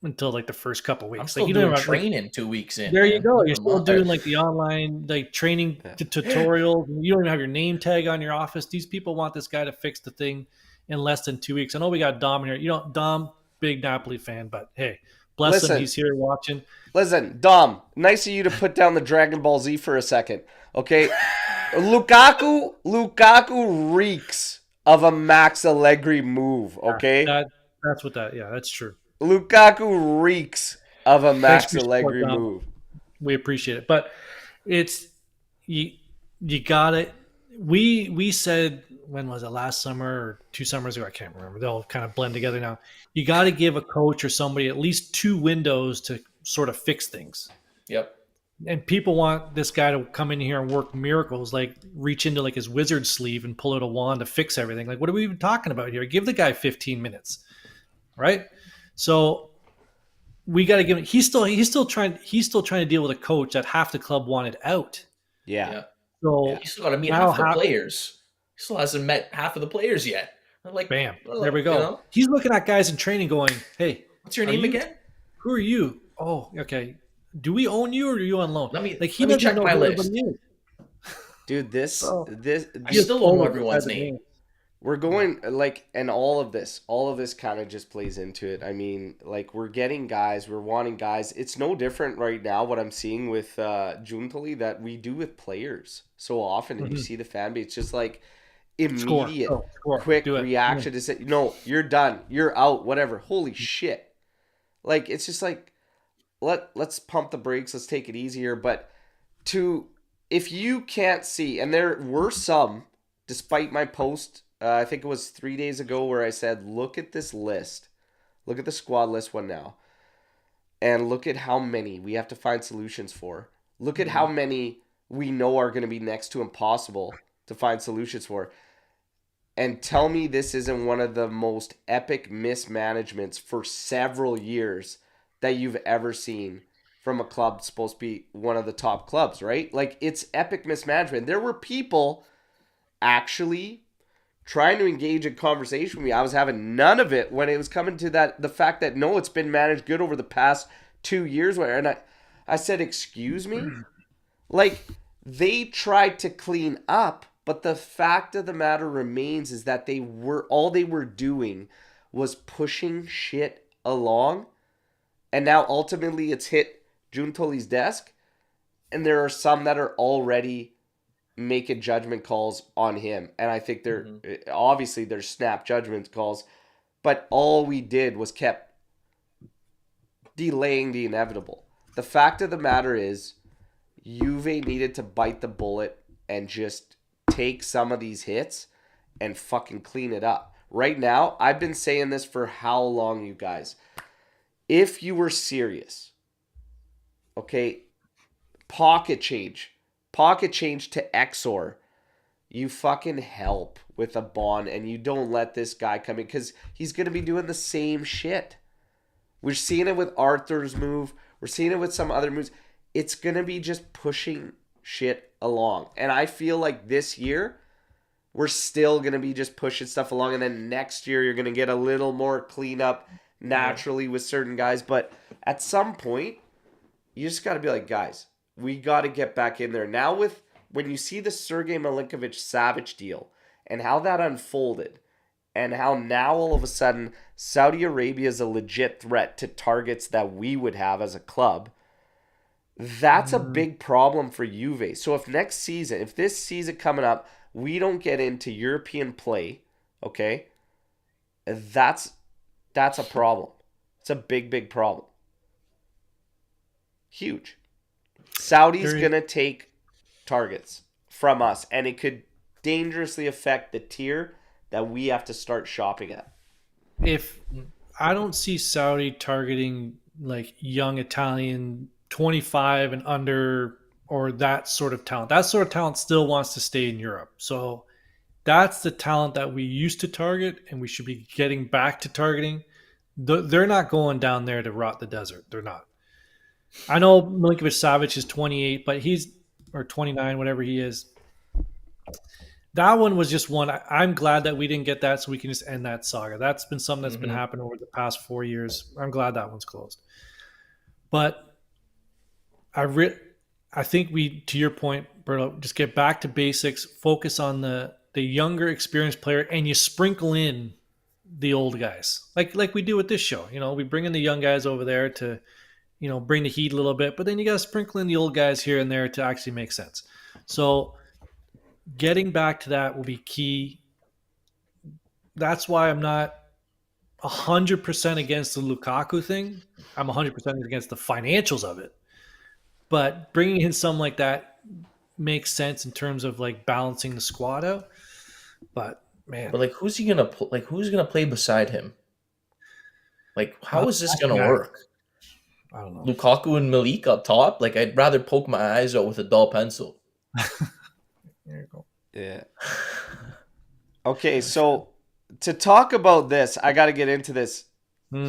until like the first couple weeks. I'm still like, you doing don't have, training 2 weeks in. There man. you go. You're A still month. doing like the online like training tutorials. You don't even have your name tag on your office. These people want this guy to fix the thing in less than 2 weeks. I know we got Dom here. You know, Dom, big Napoli fan, but hey, bless him. He's here watching. Listen, Dom, nice of you to put down the Dragon Ball Z for a second. Okay, Lukaku reeks of a Max Allegri move. Okay, That's what that. Yeah, that's true. Lukaku reeks of a Max Allegri support, move. We appreciate it, but it's you got it. We said, when was it, last summer or 2 summers ago? I can't remember. They all kind of blend together now. You got to give a coach or somebody at least 2 windows to sort of fix things. Yep. And people want this guy to come in here and work miracles, like reach into like his wizard sleeve and pull out a wand to fix everything. Like, what are we even talking about here? Give the guy 15 minutes, right? So we got to give him. He's still trying to deal with a coach that half the club wanted out. Yeah. So He still got to meet half the players. He still hasn't met half of the players yet. Like, bam, there we go. You know? He's looking at guys in training, going, "Hey, what's your name again? Who are you? Oh, okay. Do we own you or are you on loan? Let me check my list. Dude, this I still don't know everyone's name. We're going, like, and all of this kind of just plays into it. I mean, like, we're wanting guys. It's no different right now what I'm seeing with Giuntoli that we do with players so often. And you see the fan base just like immediate, quick reaction to say, no, you're done, you're out, whatever. Holy shit. Like, it's just like, let's pump the brakes, let's take it easier. But if you can't see, and there were some, despite my post, I think it was 3 days ago, where I said, look at this list. Look at the squad list one now. And look at how many we have to find solutions for. Look at how many we know are going to be next to impossible to find solutions for. And tell me this isn't one of the most epic mismanagements for several years that you've ever seen from a club supposed to be one of the top clubs, right? Like, it's epic mismanagement. There were people actually trying to engage in conversation with me. I was having none of it when it was coming to the fact that, no, it's been managed good over the past 2 years. And I said, excuse me? Like, they tried to clean up, but the fact of the matter remains is that all they were doing was pushing shit along. And now ultimately it's hit Giuntoli's desk. And there are some that are already making judgment calls on him. And I think obviously there's snap judgment calls. But all we did was kept delaying the inevitable. The fact of the matter is, Juve needed to bite the bullet and just take some of these hits and fucking clean it up. Right now, I've been saying this for how long, you guys? If you were serious, okay, pocket change to Exor, you fucking help with a bond and you don't let this guy come in because he's going to be doing the same shit. We're seeing it with Arthur's move. We're seeing it with some other moves. It's going to be just pushing shit along. And I feel like this year, we're still going to be just pushing stuff along. And then next year, you're going to get a little more cleanup naturally with certain guys. But at some point, you just got to be like, guys, we got to get back in there. Now when you see the Sergei Milinkovic-Savic deal and how that unfolded and how now all of a sudden Saudi Arabia is a legit threat to targets that we would have as a club, that's a big problem for Juve. So if this season coming up, we don't get into European play, okay, that's a problem. It's a big, big problem. Huge. Saudi's going to take targets from us, and it could dangerously affect the tier that we have to start shopping at. If I don't see Saudi targeting like young Italian 25 and under or that sort of talent. That sort of talent still wants to stay in Europe. So that's the talent that we used to target and we should be getting back to targeting. They're not going down there to rot the desert. They're not. I know Milinkovic-Savic is 28, but or 29, whatever he is. That one was just one. I'm glad that we didn't get that so we can just end that saga. That's been something that's been happening over the past 4 years. I'm glad that one's closed. But I think we, to your point, Berto, just get back to basics, focus on the younger, experienced player, and you sprinkle in the old guys, like we do with this show. You know, we bring in the young guys over there to, you know, bring the heat a little bit, but then you got to sprinkle in the old guys here and there to actually make sense. So getting back to that will be key. That's why I'm not 100% against the Lukaku thing. I'm 100% against the financials of it. But bringing in something like that makes sense in terms of like balancing the squad out. But man, like who's gonna play beside him? Like how is this gonna work? I don't know. Lukaku and Malik up top. Like I'd rather poke my eyes out with a dull pencil. There you go. Yeah. Okay, so to talk about this, I got to get into this.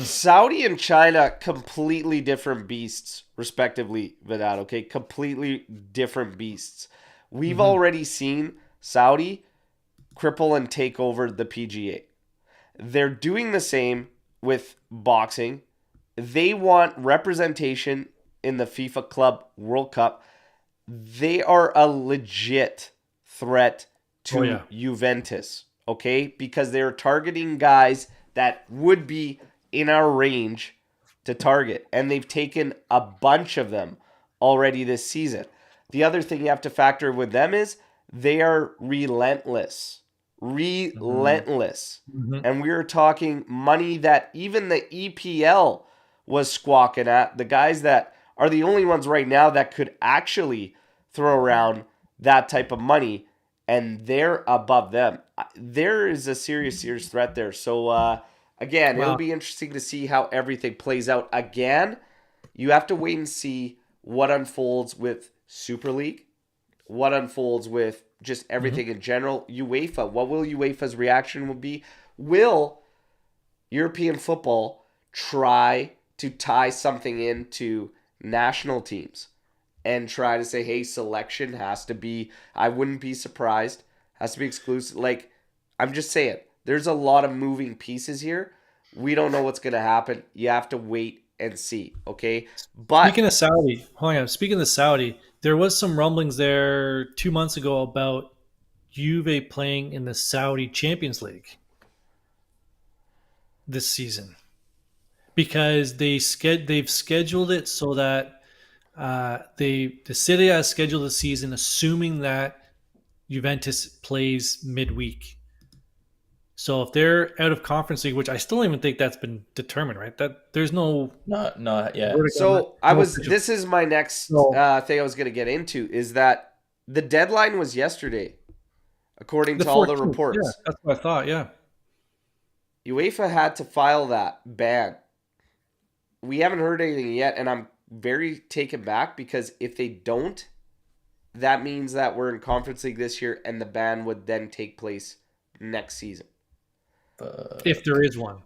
Saudi and China, completely different beasts, respectively, Vedad, okay? Completely different beasts. We've already seen Saudi cripple and take over the PGA. They're doing the same with boxing. They want representation in the FIFA Club World Cup. They are a legit threat to Juventus, okay? Because they're targeting guys that would be in our range to target. And they've taken a bunch of them already this season. The other thing you have to factor with them is they are relentless. Relentless. And we are talking money that even the EPL was squawking at. The guys that are the only ones right now that could actually throw around that type of money, and they're above them. There is a serious threat there. So, again, it'll be interesting to see how everything plays out. Again, you have to wait and see what unfolds with Super League, what unfolds with just everything in general, UEFA, what will UEFA's reaction will be? Will European football try to tie something into national teams and try to say, hey, selection has to be, I wouldn't be surprised, has to be exclusive. Like, I'm just saying, there's a lot of moving pieces here. We don't know what's going to happen. You have to wait and see, okay? But Speaking of Saudi, hold on. Speaking of Saudi, there was some rumblings there 2 months ago about Juve playing in the Saudi Champions League this season because they've scheduled it so that the city has scheduled the season assuming that Juventus plays midweek. So if they're out of conference league, which I still don't even think that's been determined, right? That there's no Not yet. so this is my next thing I was going to get into is that the deadline was yesterday, according to all the 14th, reports. Yeah, that's what I thought, yeah. UEFA had to file that ban. We haven't heard anything yet, and I'm very taken back because if they don't, that means that we're in Conference League this year, and the ban would then take place next season. If there is one.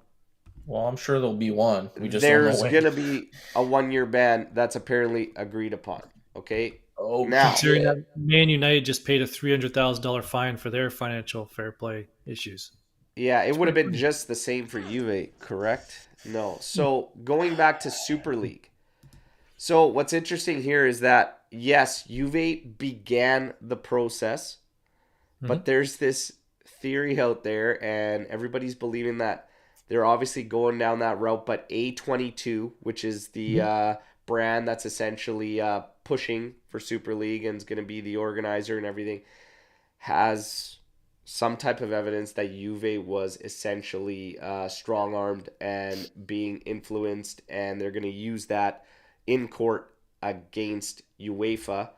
Well, I'm sure there'll be one. We just There's don't know going to be a 1-year ban that's apparently agreed upon. Okay? Oh, now, Considering that Man United just paid a $300,000 fine for their financial fair play issues. yeah, it would have been just the same for Juve, correct? No. So going back to Super League. So what's interesting here is that, yes, Juve began the process, but there's this theory out there, and everybody's believing that they're obviously going down that route, but A22, which is the brand that's essentially pushing for Super League and is going to be the organizer and everything, has some type of evidence that Juve was essentially strong-armed and being influenced, and they're going to use that in court against UEFA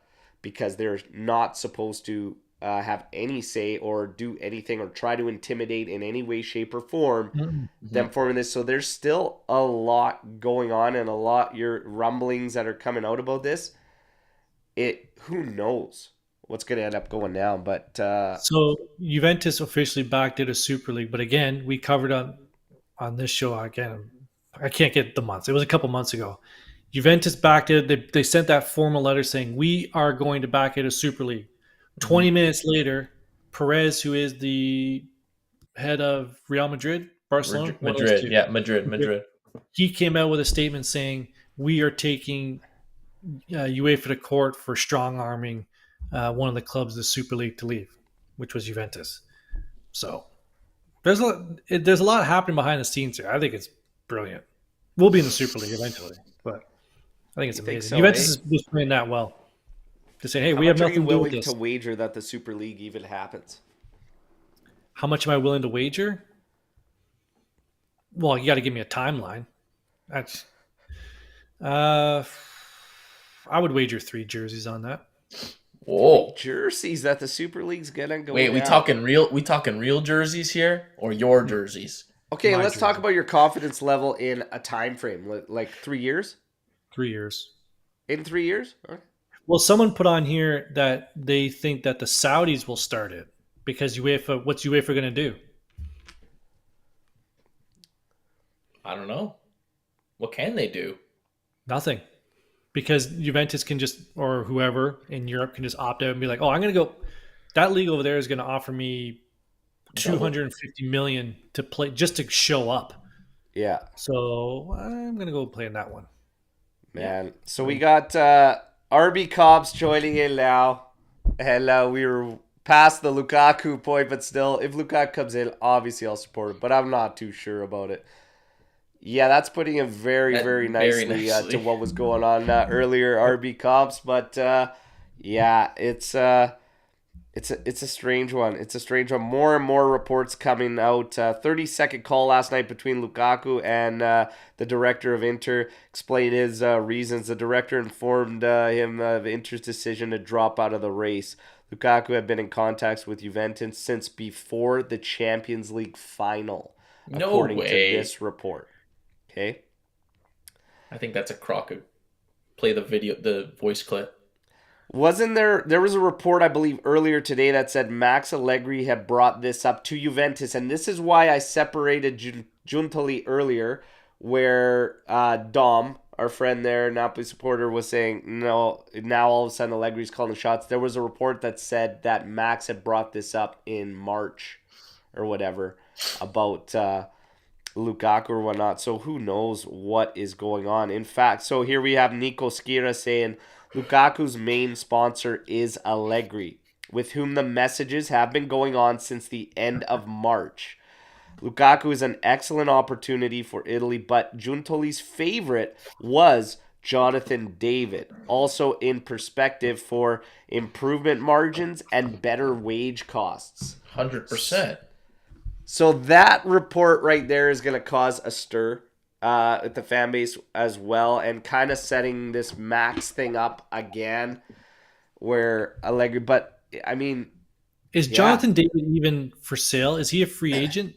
because they're not supposed to have any say or do anything or try to intimidate in any way, shape, or form them forming this. So there's still a lot going on and a lot your rumblings that are coming out about this. Who knows what's going to end up going down, but so Juventus officially backed it a Super League, but again, we covered on this show again. I can't get the months. It was a couple months ago. Juventus backed it. They sent that formal letter saying we are going to back it a Super League. 20 minutes later, Perez, who is the head of Real Madrid, Barcelona, Madrid. He came out with a statement saying we are taking UEFA to court for strong arming one of the clubs of the Super League to leave, which was Juventus. So there's a lot happening behind the scenes here. I think it's brilliant. We'll be in the Super League eventually, but I think it's amazing. so, Juventus is just playing that well. To say, hey, we have nothing to do with this. How much are you willing to wager that the Super League even happens? How much am I willing to wager? Well, you got to give me a timeline. That's, I would wager 3 jerseys on that. Whoa. Jerseys that the Super League's gonna go. Wait, down. we talking real jerseys here or your jerseys? Okay, My let's jersey. talk about your confidence level in a time frame, like 3 years. 3 years. In 3 years. Okay. Well, someone put on here that they think that the Saudis will start it because UEFA. What's UEFA going to do? I don't know. What can they do? Nothing, because Juventus can just, or whoever in Europe can just opt out and be like, "Oh, I'm going to go. That league over there is going to offer me 250 million to play just to show up." Yeah, So I'm going to go play in that one. man. So we got RB Cops joining in now. And we were past the Lukaku point, but still, if Lukaku comes in, obviously I'll support him. But I'm not too sure about it. Yeah, that's putting it very nicely to what was going on earlier, RB Cops. But yeah, it's a strange one. It's a strange one. More and more reports coming out. 30-second call last night between Lukaku and the director of Inter. Explained his reasons. The director informed him of Inter's decision to drop out of the race. Lukaku had been in contact with Juventus since before the Champions League final, according to this report. Okay? I think that's a crock. Play the voice clip. Wasn't there was a report, I believe, earlier today that said Max Allegri had brought this up to Juventus, and this is why I separated Giuntoli earlier, where Dom, our friend there, Napoli supporter, was saying, no, now all of a sudden Allegri's calling the shots. There was a report that said that Max had brought this up in March or whatever about Lukaku or whatnot, so who knows what is going on. In fact, so here we have Nico Skira saying, Lukaku's main sponsor is Allegri, with whom the messages have been going on since the end of March. Lukaku is an excellent opportunity for Italy, but Giuntoli's favorite was Jonathan David, also in perspective for improvement margins and better wage costs. 100%. So that report right there is going to cause a stir with the fan base as well, and kind of setting this Max thing up again, where Allegri. But I mean, Is Jonathan David even for sale? Is he a free agent?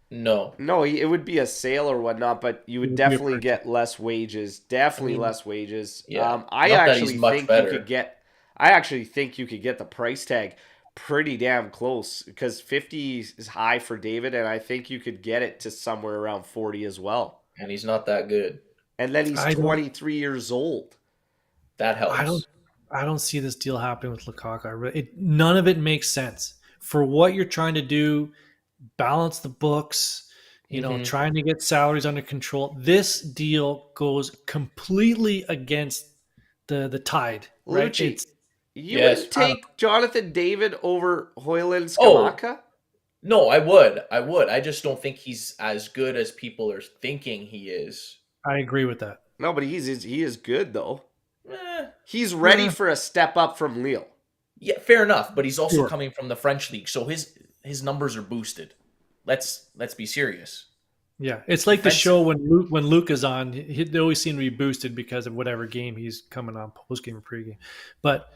No. No, it would be a sale or whatnot, but you would definitely get less wages. Definitely less wages. Yeah. I actually think you could get. I actually think you could get the price tag pretty damn close, because 50 is high for David, and I think you could get it to somewhere around 40 as well. And he's not that good. And then he's 23 years old. That helps. I don't see this deal happening with Lukaku. None of it makes sense for what you're trying to do. Balance the books, trying to get salaries under control. This deal goes completely against the tide. Right? Lucci, you would take Jonathan David over Højlund Skamaka? No, I would. I just don't think he's as good as people are thinking he is. I agree with that. No, but he is good though. He's ready for a step up from Lille. Yeah, fair enough. But he's also coming from the French league, so his numbers are boosted. Let's be serious. Yeah, it's like the show when Luca's on. They always seem to be boosted because of whatever game he's coming on, post game or pre-game. But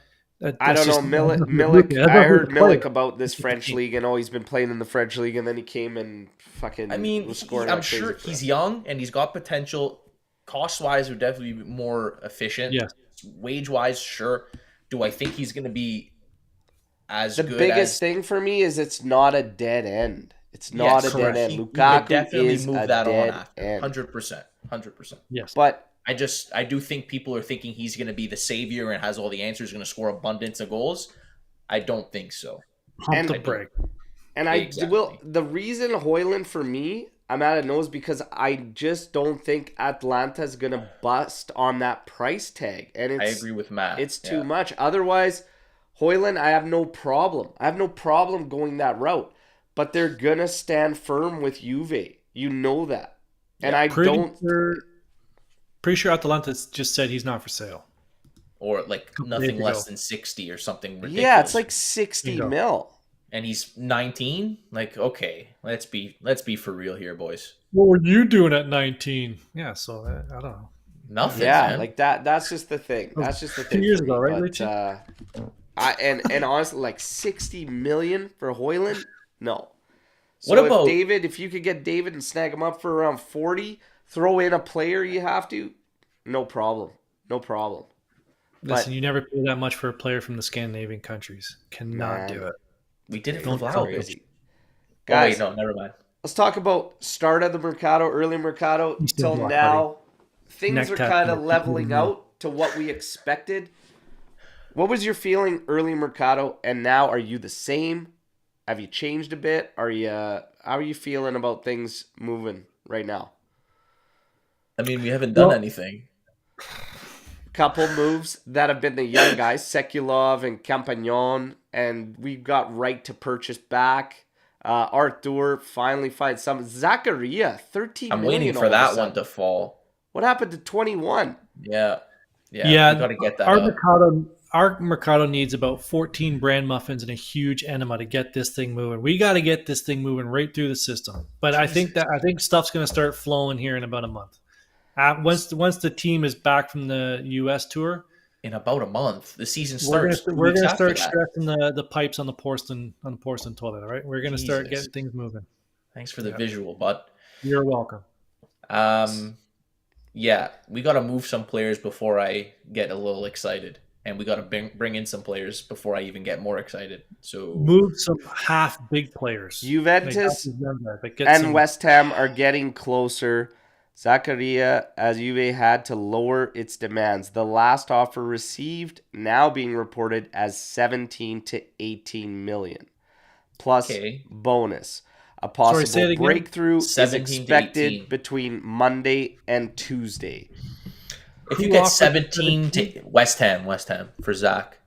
I don't know, Milik. I heard Milik about this French league, and he's been playing in the French league, and then he came and fucking. I mean, I'm sure he's young and he's got potential. Cost-wise, would definitely be more efficient. Yes. Wage-wise, sure. Do I think he's going to be as good? The biggest thing for me is it's not a dead end. It's not a dead end. Lukaku definitely is move that on after. 100%. Yes. But I do think people are thinking he's going to be the savior and has all the answers, going to score abundance of goals. I don't think so. Pump the brake. And the reason Højlund for me, I'm at a nose because I just don't think Atlanta's going to bust on that price tag. And I agree with Matt. It's too much. Otherwise, Højlund, I have no problem. I have no problem going that route. But they're going to stand firm with Juve. You know that. And Pretty sure Atalanta just said he's not for sale. Or like nothing less than 60 or something ridiculous. Yeah, it's like 60 mil. And he's 19? Like, okay, let's be for real here, boys. What were you doing at 19? Yeah, so I don't know. Nothing. Yeah, man. Like that's just the thing. That's just the thing. 2 years ago, right? But, and honestly, like 60 million for Højlund? No. So what about if you could get David and snag him up for around 40, throw in a player you have to, no problem. No problem. Listen, you never pay that much for a player from the Scandinavian countries. Cannot do it. We did it for Vlahovic. Guys, no, never mind. Let's talk about start of the Mercato, early Mercato till now. Things are kind of leveling out to what we expected. What was your feeling early Mercato, and now are you the same? Have you changed a bit? How are you feeling about things moving right now? I mean, we haven't done anything. Couple moves that have been the young guys, Sekulov and Campagnon, and we got right to purchase back. Arthur finally finds some. Zakaria, 13 I'm million. waiting for that one to fall. What happened to 21? Yeah. We got to get that Our Mercato needs about 14 brand muffins and a huge enema to get this thing moving. We got to get this thing moving right through the system. But I think stuff's going to start flowing here in about a month. Once the team is back from the US tour, in about a month, the season starts. We're going to start stressing the pipes on the porcelain toilet. All right, we're going to start getting things moving. Thanks for the visual, bud. You're welcome. Yeah, we got to move some players before I get a little excited. and we got to bring in some players before I even get more excited. So Move some half big players. Juventus Like get and some, West Ham are getting closer. Zakaria, as Juve had to lower its demands. The last offer received now being reported as 17 to 18 million plus bonus. A possible say it again. breakthrough is 17 to expected 18. between Monday and Tuesday. If you Who get offered 17 to West Ham for Zach.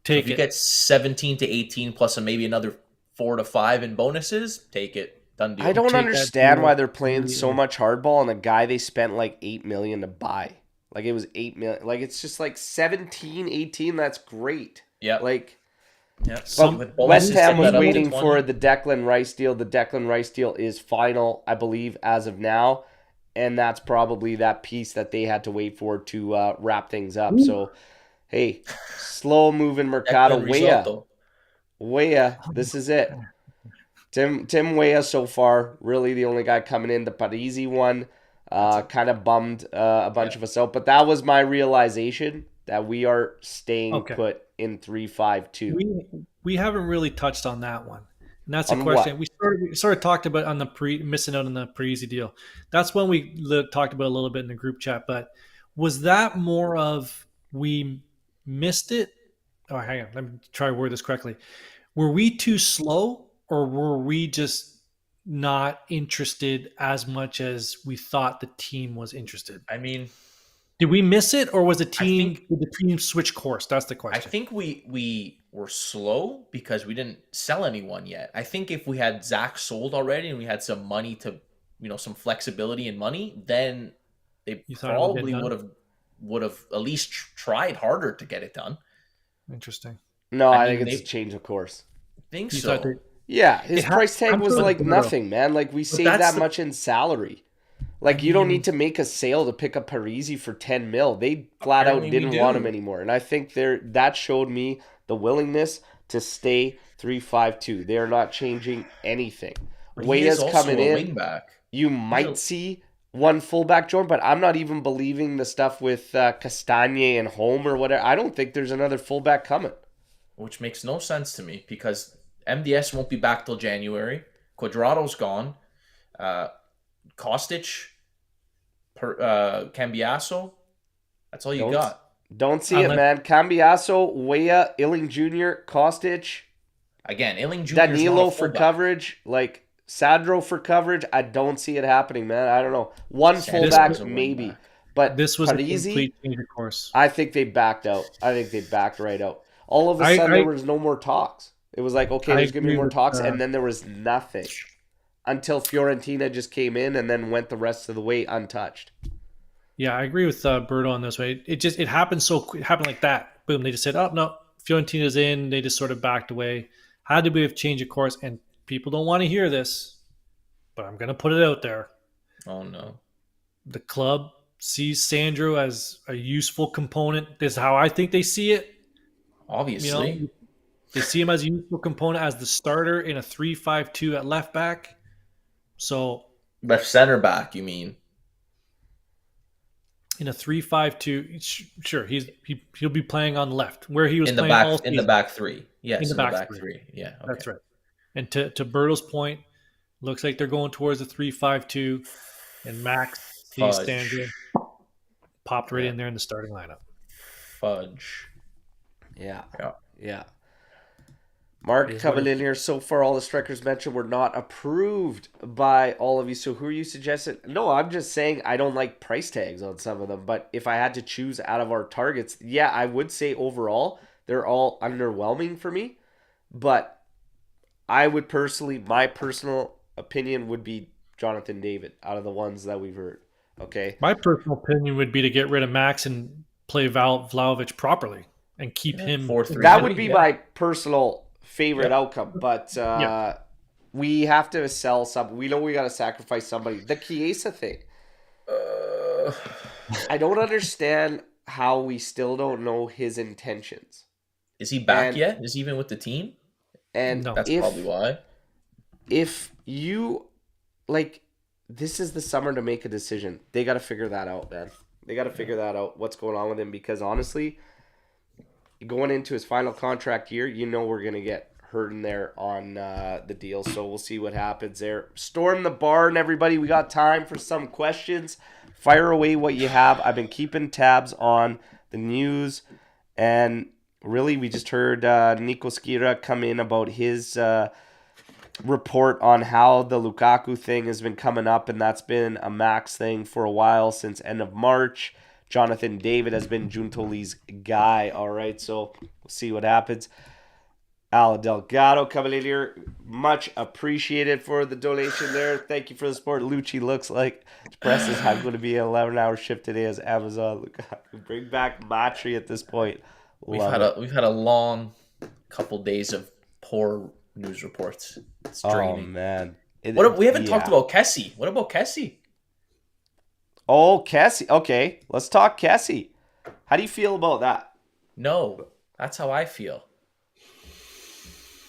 take if you it. get 17 to 18 plus maybe another 4 to 5 in bonuses, take it. Done deal. I don't Take that understand deal why they're playing so immediately. much hardball on a guy they spent like 8 million to buy. Like it was 8 million. Like it's just like 17, 18. That's great. Yeah. Like Yeah. but West Ham was set up to waiting 20. for the Declan Rice deal. The Declan Rice deal is final, I believe, as of now. And that's probably that piece that they had to wait for to wrap things up. So, hey, slow moving Mercato. Declan risotto. Weah, this is it. Tim Weah so far, really the only guy coming in. The Parisi one kind of bummed a bunch of us out. But that was my realization that we are staying put in 3-5-2. We haven't really touched on that one. And that's a On question. what? We sort of talked about on the missing out on the Parisi deal. That's when we talked about a little bit in the group chat. But was that more of we missed it? Oh, hang on. Let me try to word this correctly. Were we too slow, or were we just not interested as much as we thought the team was interested? I mean, did we miss it, or was did the team switch course? That's the question. I think we were slow because we didn't sell anyone yet. I think if we had Zach sold already and we had some money to, some flexibility in money, then they probably would have at least tried harder to get it done. Interesting. No, I think it's a change of course. Think so. Yeah, his price tag was like nothing, man. Like we saved that much in salary. Like you don't need to make a sale to pick up Parisi for 10 mil. They flat out didn't want him anymore. And I think that showed me the willingness to stay 3-5-2. They are not changing anything. Weah's coming in. You might see one fullback join, but I'm not even believing the stuff with Castagne and Home or whatever. I don't think there's another fullback coming. Which makes no sense to me because MDS won't be back till January. Quadrado's gone. Kostic, Cambiaso. That's all you got. Don't see it, man. Cambiaso, Weah, Illing Jr., Kostic. Again, Illing Jr. Danilo for coverage, like Sadro for coverage. I don't see it happening, man. I don't know. One fullback, maybe. But this was Parisi, a complete change of course. I think they backed out. I think they backed right out. All of a sudden, there was no more talks. It was like, okay, there's going to be more talks, and then there was nothing. Until Fiorentina just came in and then went the rest of the way untouched. Yeah, I agree with Berto on this way. It happened so quick. It happened like that. Boom. They just said, oh, no, Fiorentina's in. They just sort of backed away. How did we have change of course? And people don't want to hear this, but I'm going to put it out there. Oh, no. The club sees Sandro as a useful component. This is how I think they see it. Obviously. They see him as a useful component as the starter in a 3-5-2 at left back. So left center back, you mean? In a 3-5-2, sure, he'll be playing on left where he was playing all season. In the back three. Yes, in the back three. Yeah, okay. That's right. And to Berto's point, looks like they're going towards a 3-5-2, and Max Sandro popped right in there in the starting lineup. Fudge. Yeah. Mark coming in here. So far, all the strikers mentioned were not approved by all of you. So who are you suggesting? No, I'm just saying I don't like price tags on some of them. But if I had to choose out of our targets, yeah, I would say overall they're all underwhelming for me. But I would my personal opinion would be Jonathan David out of the ones that we've heard. Okay. My personal opinion would be to get rid of Max and play Vlahovic properly and keep him 4-3. That would be my personal favorite outcome, but we have to sell some. We know we got to sacrifice somebody. The Chiesa thing. I don't understand how we still don't know his intentions. Is he back yet? Is he even with the team? And no. That's probably why. If you this is the summer to make a decision. They got to figure that out, man. They got to figure that out. What's going on with him? Because honestly, going into his final contract year, you know we're going to get hurt in there on the deal. So we'll see what happens there. Storm the barn, everybody. We got time for some questions. Fire away what you have. I've been keeping tabs on the news. And really, we just heard Nico Skira come in about his report on how the Lukaku thing has been coming up. And that's been a max thing for a while, since end of March. Jonathan David has been Giuntoli's guy. All right, so we'll see what happens. Al Delgado Cavalier, much appreciated for the donation there. Thank you for the support. Lucci looks like expresses I'm going to be an 11-hour shift today as Amazon. Lukaku, bring back Matri at this point. We've had a long couple days of poor news reports. It's draining. Oh man, We haven't talked about Kessie. What about Kessie? Oh, Kessie. Okay, let's talk Kessie. How do you feel about that? No, that's how I feel.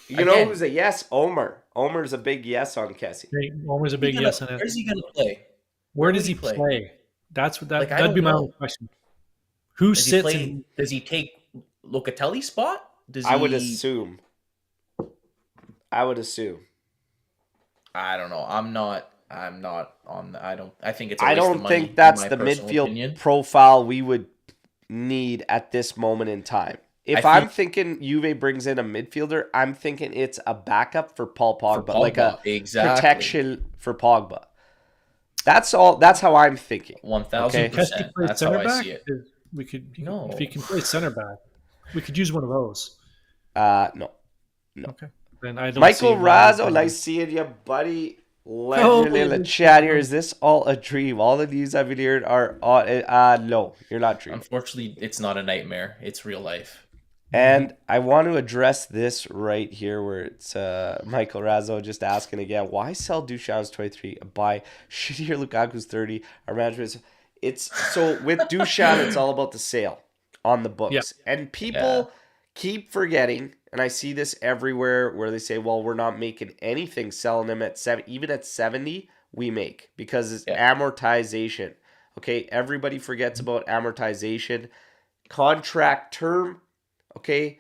You know who's a yes? Omer. Omer's a big yes on Kessie. Omer's a big yes on it. Where's he going to play? Where does he play? That's what that'd be my own question. Who sits? Does he take Locatelli's spot? I would assume. I don't know. I'm not on. I think it's. I don't think that's the midfield profile we would need at this moment in time. If I'm thinking Juve brings in a midfielder, I'm thinking it's a backup for Paul Pogba, like a protection for Pogba. That's all. That's how I'm thinking. 1,000%. That's how I see it. We could, if he can play center back, we could use one of those. No. Okay. Then I don't. Michael Razzo, nice seeing you, buddy. Legendary in the chat here. Is this all a dream? All the news I've been hearing are no, you're not dreaming. Unfortunately, it's not a nightmare. It's real life. And I want to address this right here, where it's Michael Razzo just asking again, why sell Duchamp's 23, buy shittier Lukaku's 30? Our management it's so with Duchamp, it's all about the sale on the books. Yeah. And people keep forgetting, and I see this everywhere where they say, well, we're not making anything selling them at 7, even at 70, we make, because it's amortization. Okay, everybody forgets about amortization. Contract term. Okay,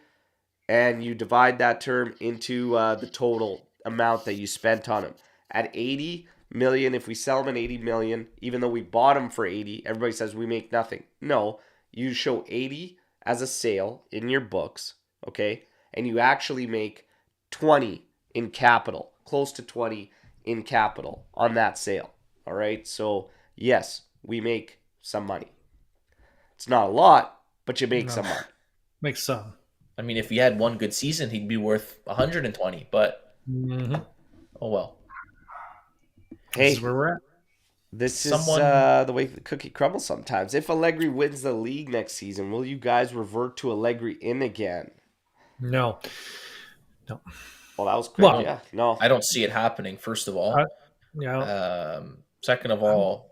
and you divide that term into the total amount that you spent on him. At 80 million, if we sell him at 80 million, even though we bought him for 80, everybody says we make nothing. No, you show 80 as a sale in your books, okay, and you actually make 20 in capital, close to 20 in capital on that sale. All right, so yes, we make some money. It's not a lot, but you make some money. Makes some. I mean, if he had one good season, he'd be worth 120. But oh well. Hey, this is where we're at. This is the way the cookie crumbles sometimes. If Allegri wins the league next season, will you guys revert to Allegri in again? No. Well, that was quick. Well, no. I don't see it happening. First of all, second of all.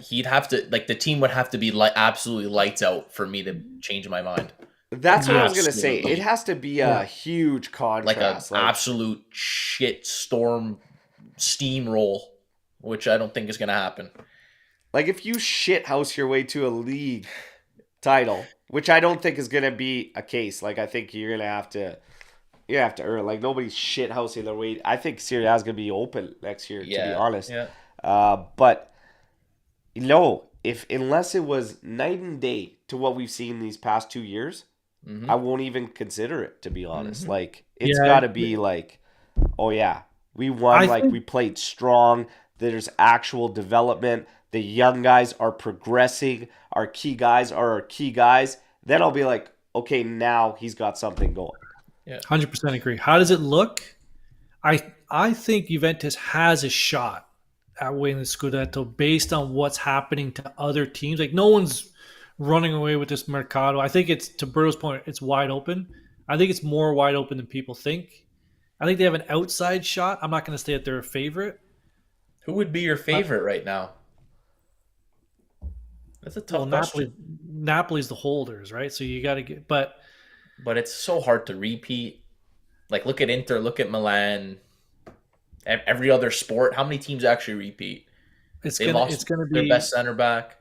He'd have to, the team would have to be absolutely lights out for me to change my mind. That's what I was going to say. It has to be a huge contrast. Like an absolute shit storm steamroll, which I don't think is going to happen. Like if you shithouse your way to a league title, which I don't think is going to be a case. Like I think you're going to have to earn. Like nobody's shithousing their way. I think Serie A is going to be open next year, to be honest. Yeah. But unless it was night and day to what we've seen these past 2 years, I won't even consider it, to be honest. Like it's got to be like, oh yeah, we won. We played strong. There's actual development. The young guys are progressing. Our key guys are our key guys. Then I'll be like, okay, now he's got something going. Yeah, 100% agree. How does it look? I think Juventus has a shot at winning the Scudetto based on what's happening to other teams. Like no one's running away with this Mercato. I think it's, to Berto's point, it's wide open. I think it's more wide open than people think. I think they have an outside shot. I'm not going to say that they're a favorite. Who would be your favorite right now? That's a tough question. Napoli's the holders, right? So you got to get, but it's so hard to repeat. Like look at Inter, look at Milan. Every other sport, how many teams actually repeat? It's going to be their best center back.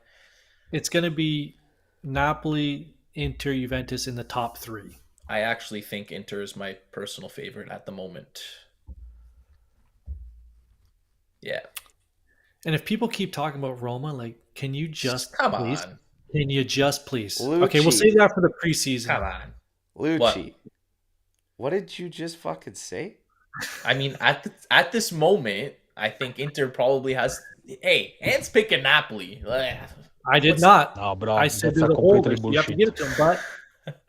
It's going to be Napoli, Inter, Juventus in the top 3. I actually think Inter is my personal favorite at the moment. Yeah. And if people keep talking about Roma, like, can you just Come please? on. Can you just please? Lucci. Okay, we'll save that for the preseason. Come on. Lucci, what did you just fucking say? I mean, at this moment, I think Inter probably has. Hey, Ant's picking Napoli. I did not. No, bro, I said that's do a the completely holders. You have to bullshit. give it to him, but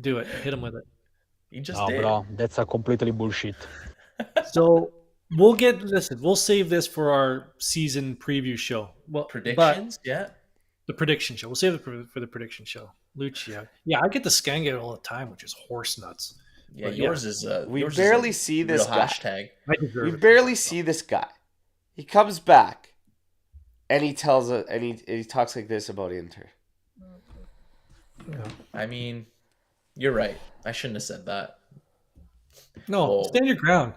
do it. Hit him with it. He just No, did. bro, that's a completely bullshit. So we'll save this for our season preview show. Well, Predictions? but Yeah. the prediction show. We'll save it for the prediction show. Lucia. Yeah, I get the Skanga all the time, which is horse nuts. Yeah, But yours is We yours barely is a see real this guy. hashtag. I deserve We it. barely see this guy. He comes back, and he tells us, and he talks like this about Inter. Yeah. I mean, you're right. I shouldn't have said that. No, Oh. stand your ground.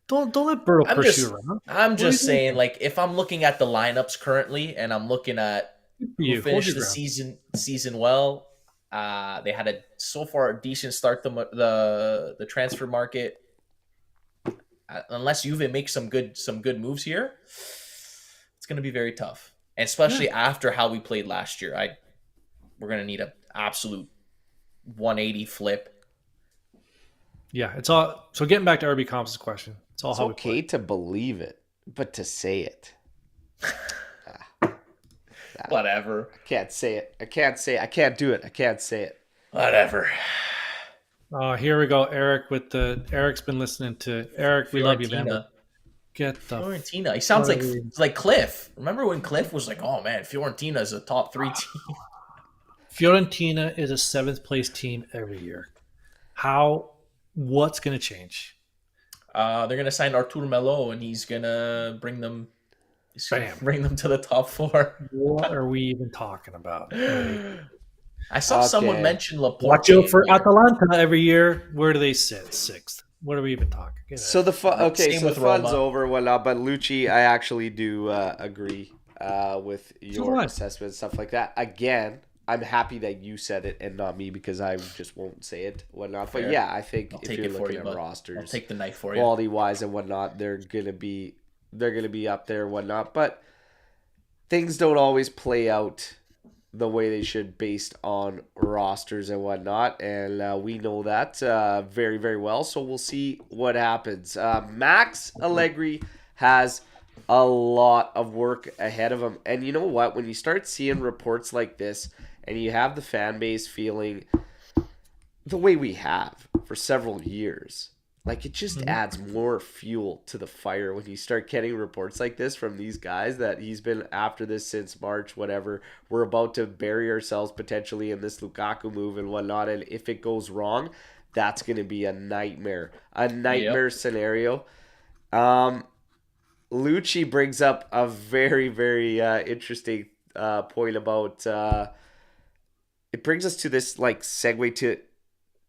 Don't let Berto I'm push just- you around. I'm What just do you saying, like, if I'm looking at the lineups currently, and I'm looking at You who hold finished your the ground. season well, they had so far a decent start the transfer market. Unless Juve makes some good moves here, it's going to be very tough, and especially after how we played last year. We're going to need an absolute 180 flip. Yeah, it's all. So getting back to RB Comps' question, it's all It's how we okay play. to believe it, but to say it, Whatever. I can't say it. I can't say it. I can't do it. I can't say it. Whatever. Here we go, Eric. Eric's been listening to Eric. We love you, man. Fiorentina. Get the Fiorentina. He sounds like Sorry. it's like Cliff. Remember when Cliff was like, "Oh man, Fiorentina is a top 3 team." Fiorentina is a 7th place team every year. What's going to change? They're gonna sign Artur Melo, and he's gonna bring them. He's gonna Bam. bring them to the top 4. What are we even talking about? I saw someone mention Laporte. Watch out for Atalanta every year. Where do they sit? 6th. What are we even talking? Get So out. the fun, Same so with the fun's Roma. over and whatnot. But Lucci, I actually do agree with your do I. assessment and stuff like that. Again, I'm happy that you said it and not me because I just won't say it whatnot. But Fair. yeah, I think I'll if take you're it for looking you, at bud. rosters, I'll take the knife for you. quality wise and whatnot, they're gonna be up there and whatnot. But things don't always play out the way they should based on rosters and whatnot, and we know that very, very well. So we'll see what happens. Max Allegri has a lot of work ahead of him, and you know what? When you start seeing reports like this, and you have the fan base feeling the way we have for several years, like it just adds more fuel to the fire when you start getting reports like this from these guys that he's been after this since March, whatever. We're about to bury ourselves potentially in this Lukaku move and whatnot. And if it goes wrong, that's going to be a nightmare scenario. Lucci brings up a very, very interesting point about it brings us to this like segue to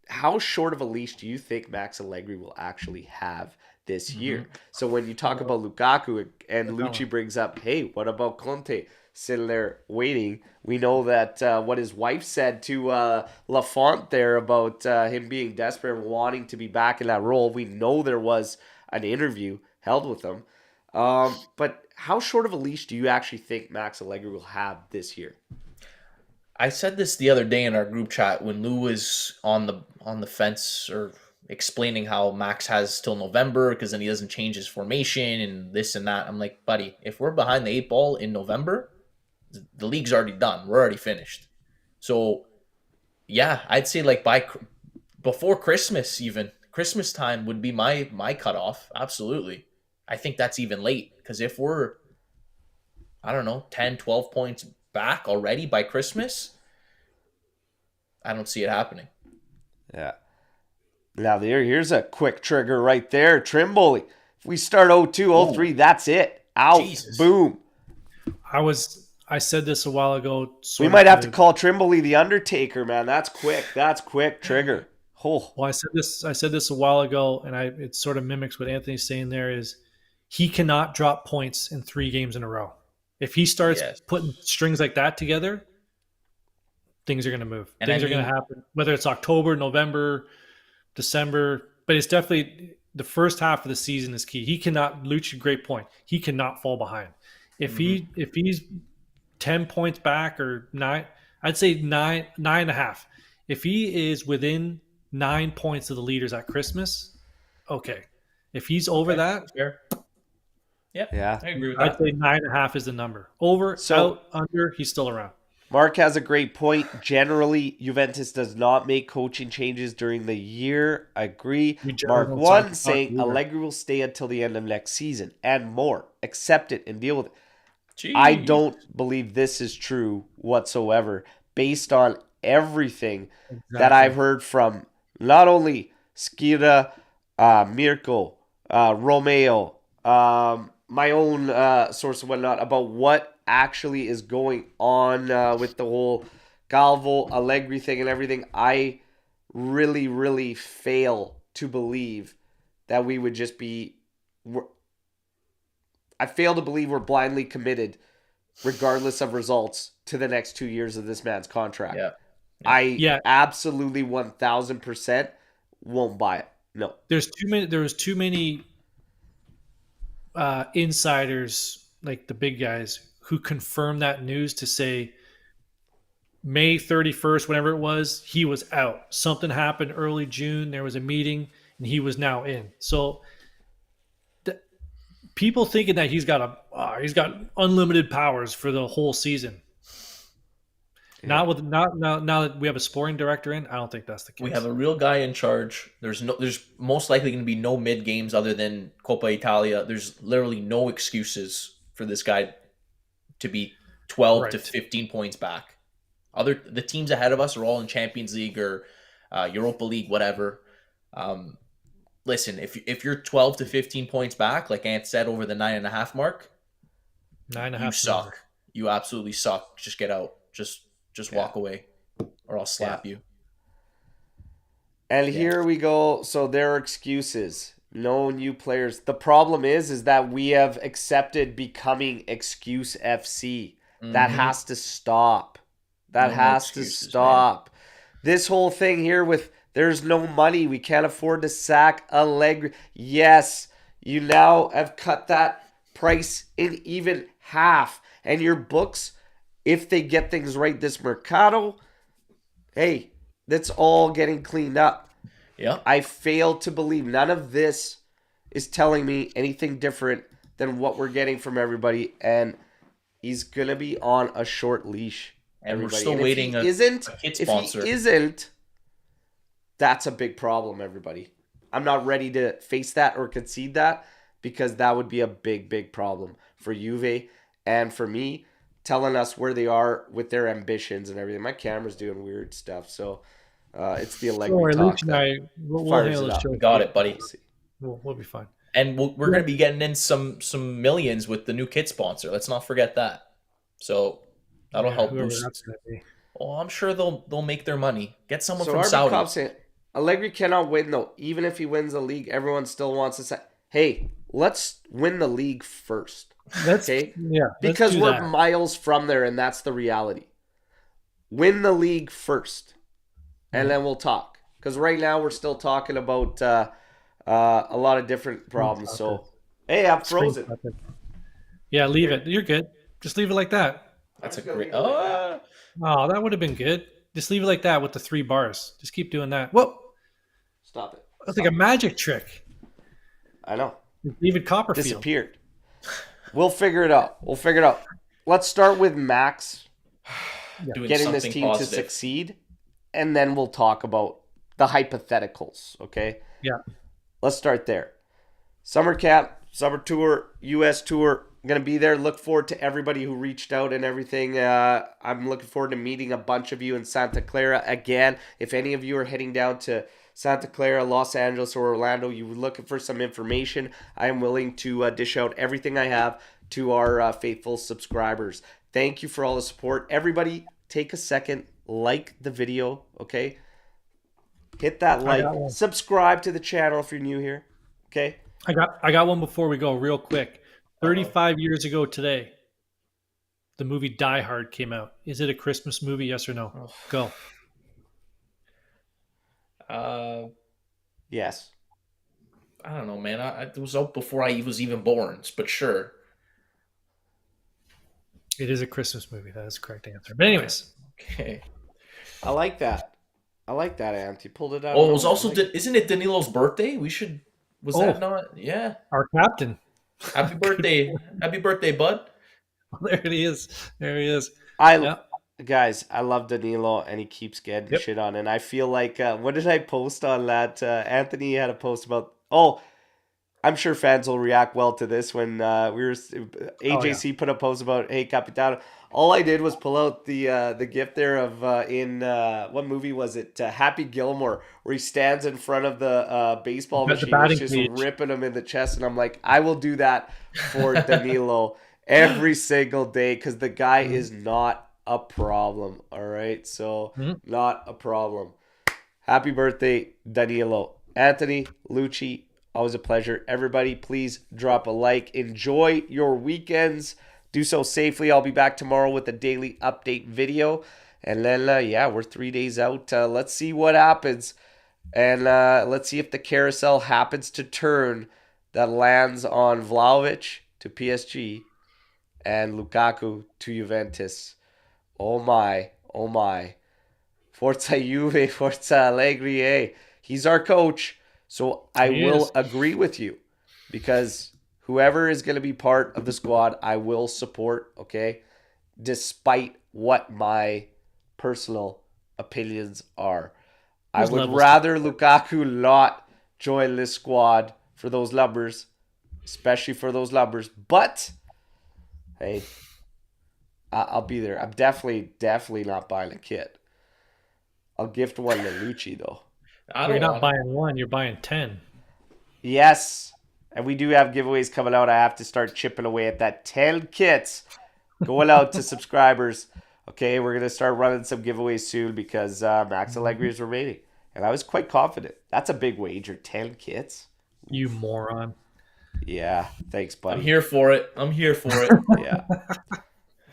how short of a leash do you think Max Allegri will actually have this year? So when you talk about Lukaku and Lucci brings up, hey, what about Conte sitting there waiting? We know that what his wife said to Lafont there about him being desperate and wanting to be back in that role. We know there was an interview held with him. But how short of a leash do you actually think Max Allegri will have this year? I said this the other day in our group chat when Lou was on the fence or explaining how Max has till November because then he doesn't change his formation and this and that. I'm like, buddy, if we're behind the 8 ball in November, the league's already done. We're already finished. So, yeah, I'd say like before Christmas even. Christmas time would be my cutoff. Absolutely. I think that's even late because if we're, I don't know, 10, 12 points back already by Christmas, I don't see it happening. Yeah. Now here's a quick trigger right there. Trimboli. If we start 0-2, 0-3, that's it. Out. Jesus. Boom. I said this a while ago. We might have to call Trimboli the Undertaker, man. That's quick. That's quick trigger. Oh. Well, I said this a while ago, and it sort of mimics what Anthony's saying there is he cannot drop points in 3 games in a row. If he starts putting strings like that together, things are going to move. And Things are going to happen, whether it's October, November, December. But it's definitely the first half of the season is key. He cannot. Lucci, great point. He cannot fall behind. If he's 10 points back or 9, I'd say 9.5. If he is within 9 points of the leaders at Christmas, okay. If he's over that, fair. Yep. Yeah. I agree with I'd that. say 9.5 is the number. Over, out, under, he's still around. Mark has a great point. Generally, Juventus does not make coaching changes during the year. I agree. Mark 1 saying Allegri will stay until the end of next season and more. Accept it and deal with it. Jeez. I don't believe this is true whatsoever based on everything that I've heard from not only Skira, Mirko, Romeo, my own source and whatnot about what actually is going on with the whole Calvo, Allegri thing and everything. I really, really fail to believe that we would just be... I fail to believe we're blindly committed, regardless of results, to the next 2 years of this man's contract. Yeah. I absolutely 1,000% won't buy it. No. There was too many insiders, like the big guys, who confirmed that news to say May 31st, whenever it was, he was out. Something happened early June. There was a meeting, and he was now in. So people thinking that he's got unlimited powers for the whole season. Yeah. Now that we have a sporting director in, I don't think that's the case. We have a real guy in charge. There's most likely going to be no mid games other than Coppa Italia. There's literally no excuses for this guy to be 12 to 15 points back. The teams ahead of us are all in Champions League or Europa League, whatever. Listen, if you're 12 to 15 points back, like Ant said, over the 9.5 mark, 9.5, you suck. You absolutely suck. Just get out. Just walk away, or I'll slap you. And here we go. So there are excuses. No new players. The problem is that we have accepted becoming excuse FC. That has to stop. That has to stop. Man. This whole thing here with there's no money. We can't afford to sack Allegri. Yes, you now have cut that price in even half. And your books, if they get things right this Mercato, hey, that's all getting cleaned up. Yeah. I fail to believe none of this is telling me anything different than what we're getting from everybody. And he's going to be on a short leash. And we're still waiting a kid sponsor. If he isn't, that's a big problem, everybody. I'm not ready to face that or concede that because that would be a big, big problem for Juve and for me, telling us where they are with their ambitions and everything. My camera's doing weird stuff, so it's the Allegri talk. We'll handle this show. Got it, buddy. We'll be fine. And we're going to be getting in some millions with the new kit sponsor. Let's not forget that. So that'll help boost. Oh, I'm sure they'll make their money. Get someone from Saudi. Saying, Allegri cannot win though. Even if he wins the league, everyone still wants to say, "Hey, let's win the league first." Okay? Yeah. Because we're miles from there, and that's the reality. Win the league first, and then we'll talk. Because right now we're still talking about a lot of different problems. So, hey, I'm frozen. Yeah, leave it. You're good. Just leave it like that. That's a great. Oh, that would have been good. Just leave it like that with the 3 bars. Just keep doing that. Whoa! Stop it. That's like a magic trick. I know. David Copperfield disappeared. We'll figure it out. Let's start with Max getting this team to succeed, and then we'll talk about the hypotheticals, okay? Yeah. Let's start there. Summer camp, summer tour, US tour, I'm going to be there. Look forward to everybody who reached out and everything. I'm looking forward to meeting a bunch of you in Santa Clara. Again, if any of you are heading down to Santa Clara, Los Angeles, or Orlando, you're looking for some information, I am willing to dish out everything I have to our faithful subscribers. Thank you for all the support. Everybody, take a second, like the video, okay? Hit that like. Subscribe to the channel if you're new here, okay? I got one before we go real quick. 35 years ago today, The movie Die Hard came out. Is it a Christmas movie? Yes or no? Oh. Go. Yes. I don't know, man. It was out before I was even born, but sure. It is a Christmas movie. That is the correct answer. But anyways. Okay. I like that. Ant. You pulled it out. Oh, it was also isn't it Danilo's birthday? Was that not? Yeah. Our captain. Happy birthday. Happy birthday, bud. There he is. Guys, I love Danilo, and he keeps getting shit on. And I feel like, what did I post on that? Anthony had a post about, I'm sure fans will react well to this when AJC put a post about, hey, Capitano. All I did was pull out the gift there of, what movie was it? Happy Gilmore, where he stands in front of the baseball machine, just ripping him in the chest. And I'm like, I will do that for Danilo every single day, because the guy is not a problem. All right, so not a problem. Happy birthday, Danilo. Anthony, Lucci, always a pleasure. Everybody, please drop a like. Enjoy your weekends. Do so safely. I'll be back tomorrow with a daily update video. And then, we're 3 days out. Let's see what happens. And let's see if the carousel happens to turn that lands on Vlahovic to PSG and Lukaku to Juventus. Oh my. Forza Juve, Forza Allegri. He's our coach. So I will agree with you, because whoever is going to be part of the squad, I will support, okay? Despite what my personal opinions are. I would rather Lukaku not join this squad for those numbers, especially for those numbers. But, hey, I'll be there. I'm definitely not buying a kit. I'll gift one to Lucci, though. You're not buying one, you're buying 10. Yes. And we do have giveaways coming out. I have to start chipping away at that. 10 kits going out to subscribers. Okay, we're going to start running some giveaways soon, because Max Allegri is remaining. And I was quite confident. That's a big wager, 10 kits. You moron. Yeah, thanks, buddy. I'm here for it. Yeah.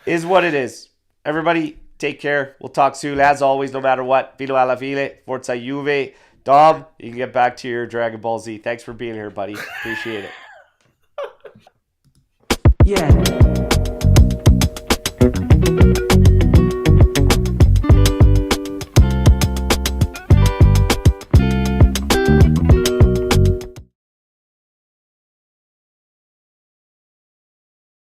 Is what it is. Everybody, take care. We'll talk soon. As always, no matter what. Vino alla fine. Forza Juve. Dom, you can get back to your Dragon Ball Z. Thanks for being here, buddy. Appreciate it. Yeah.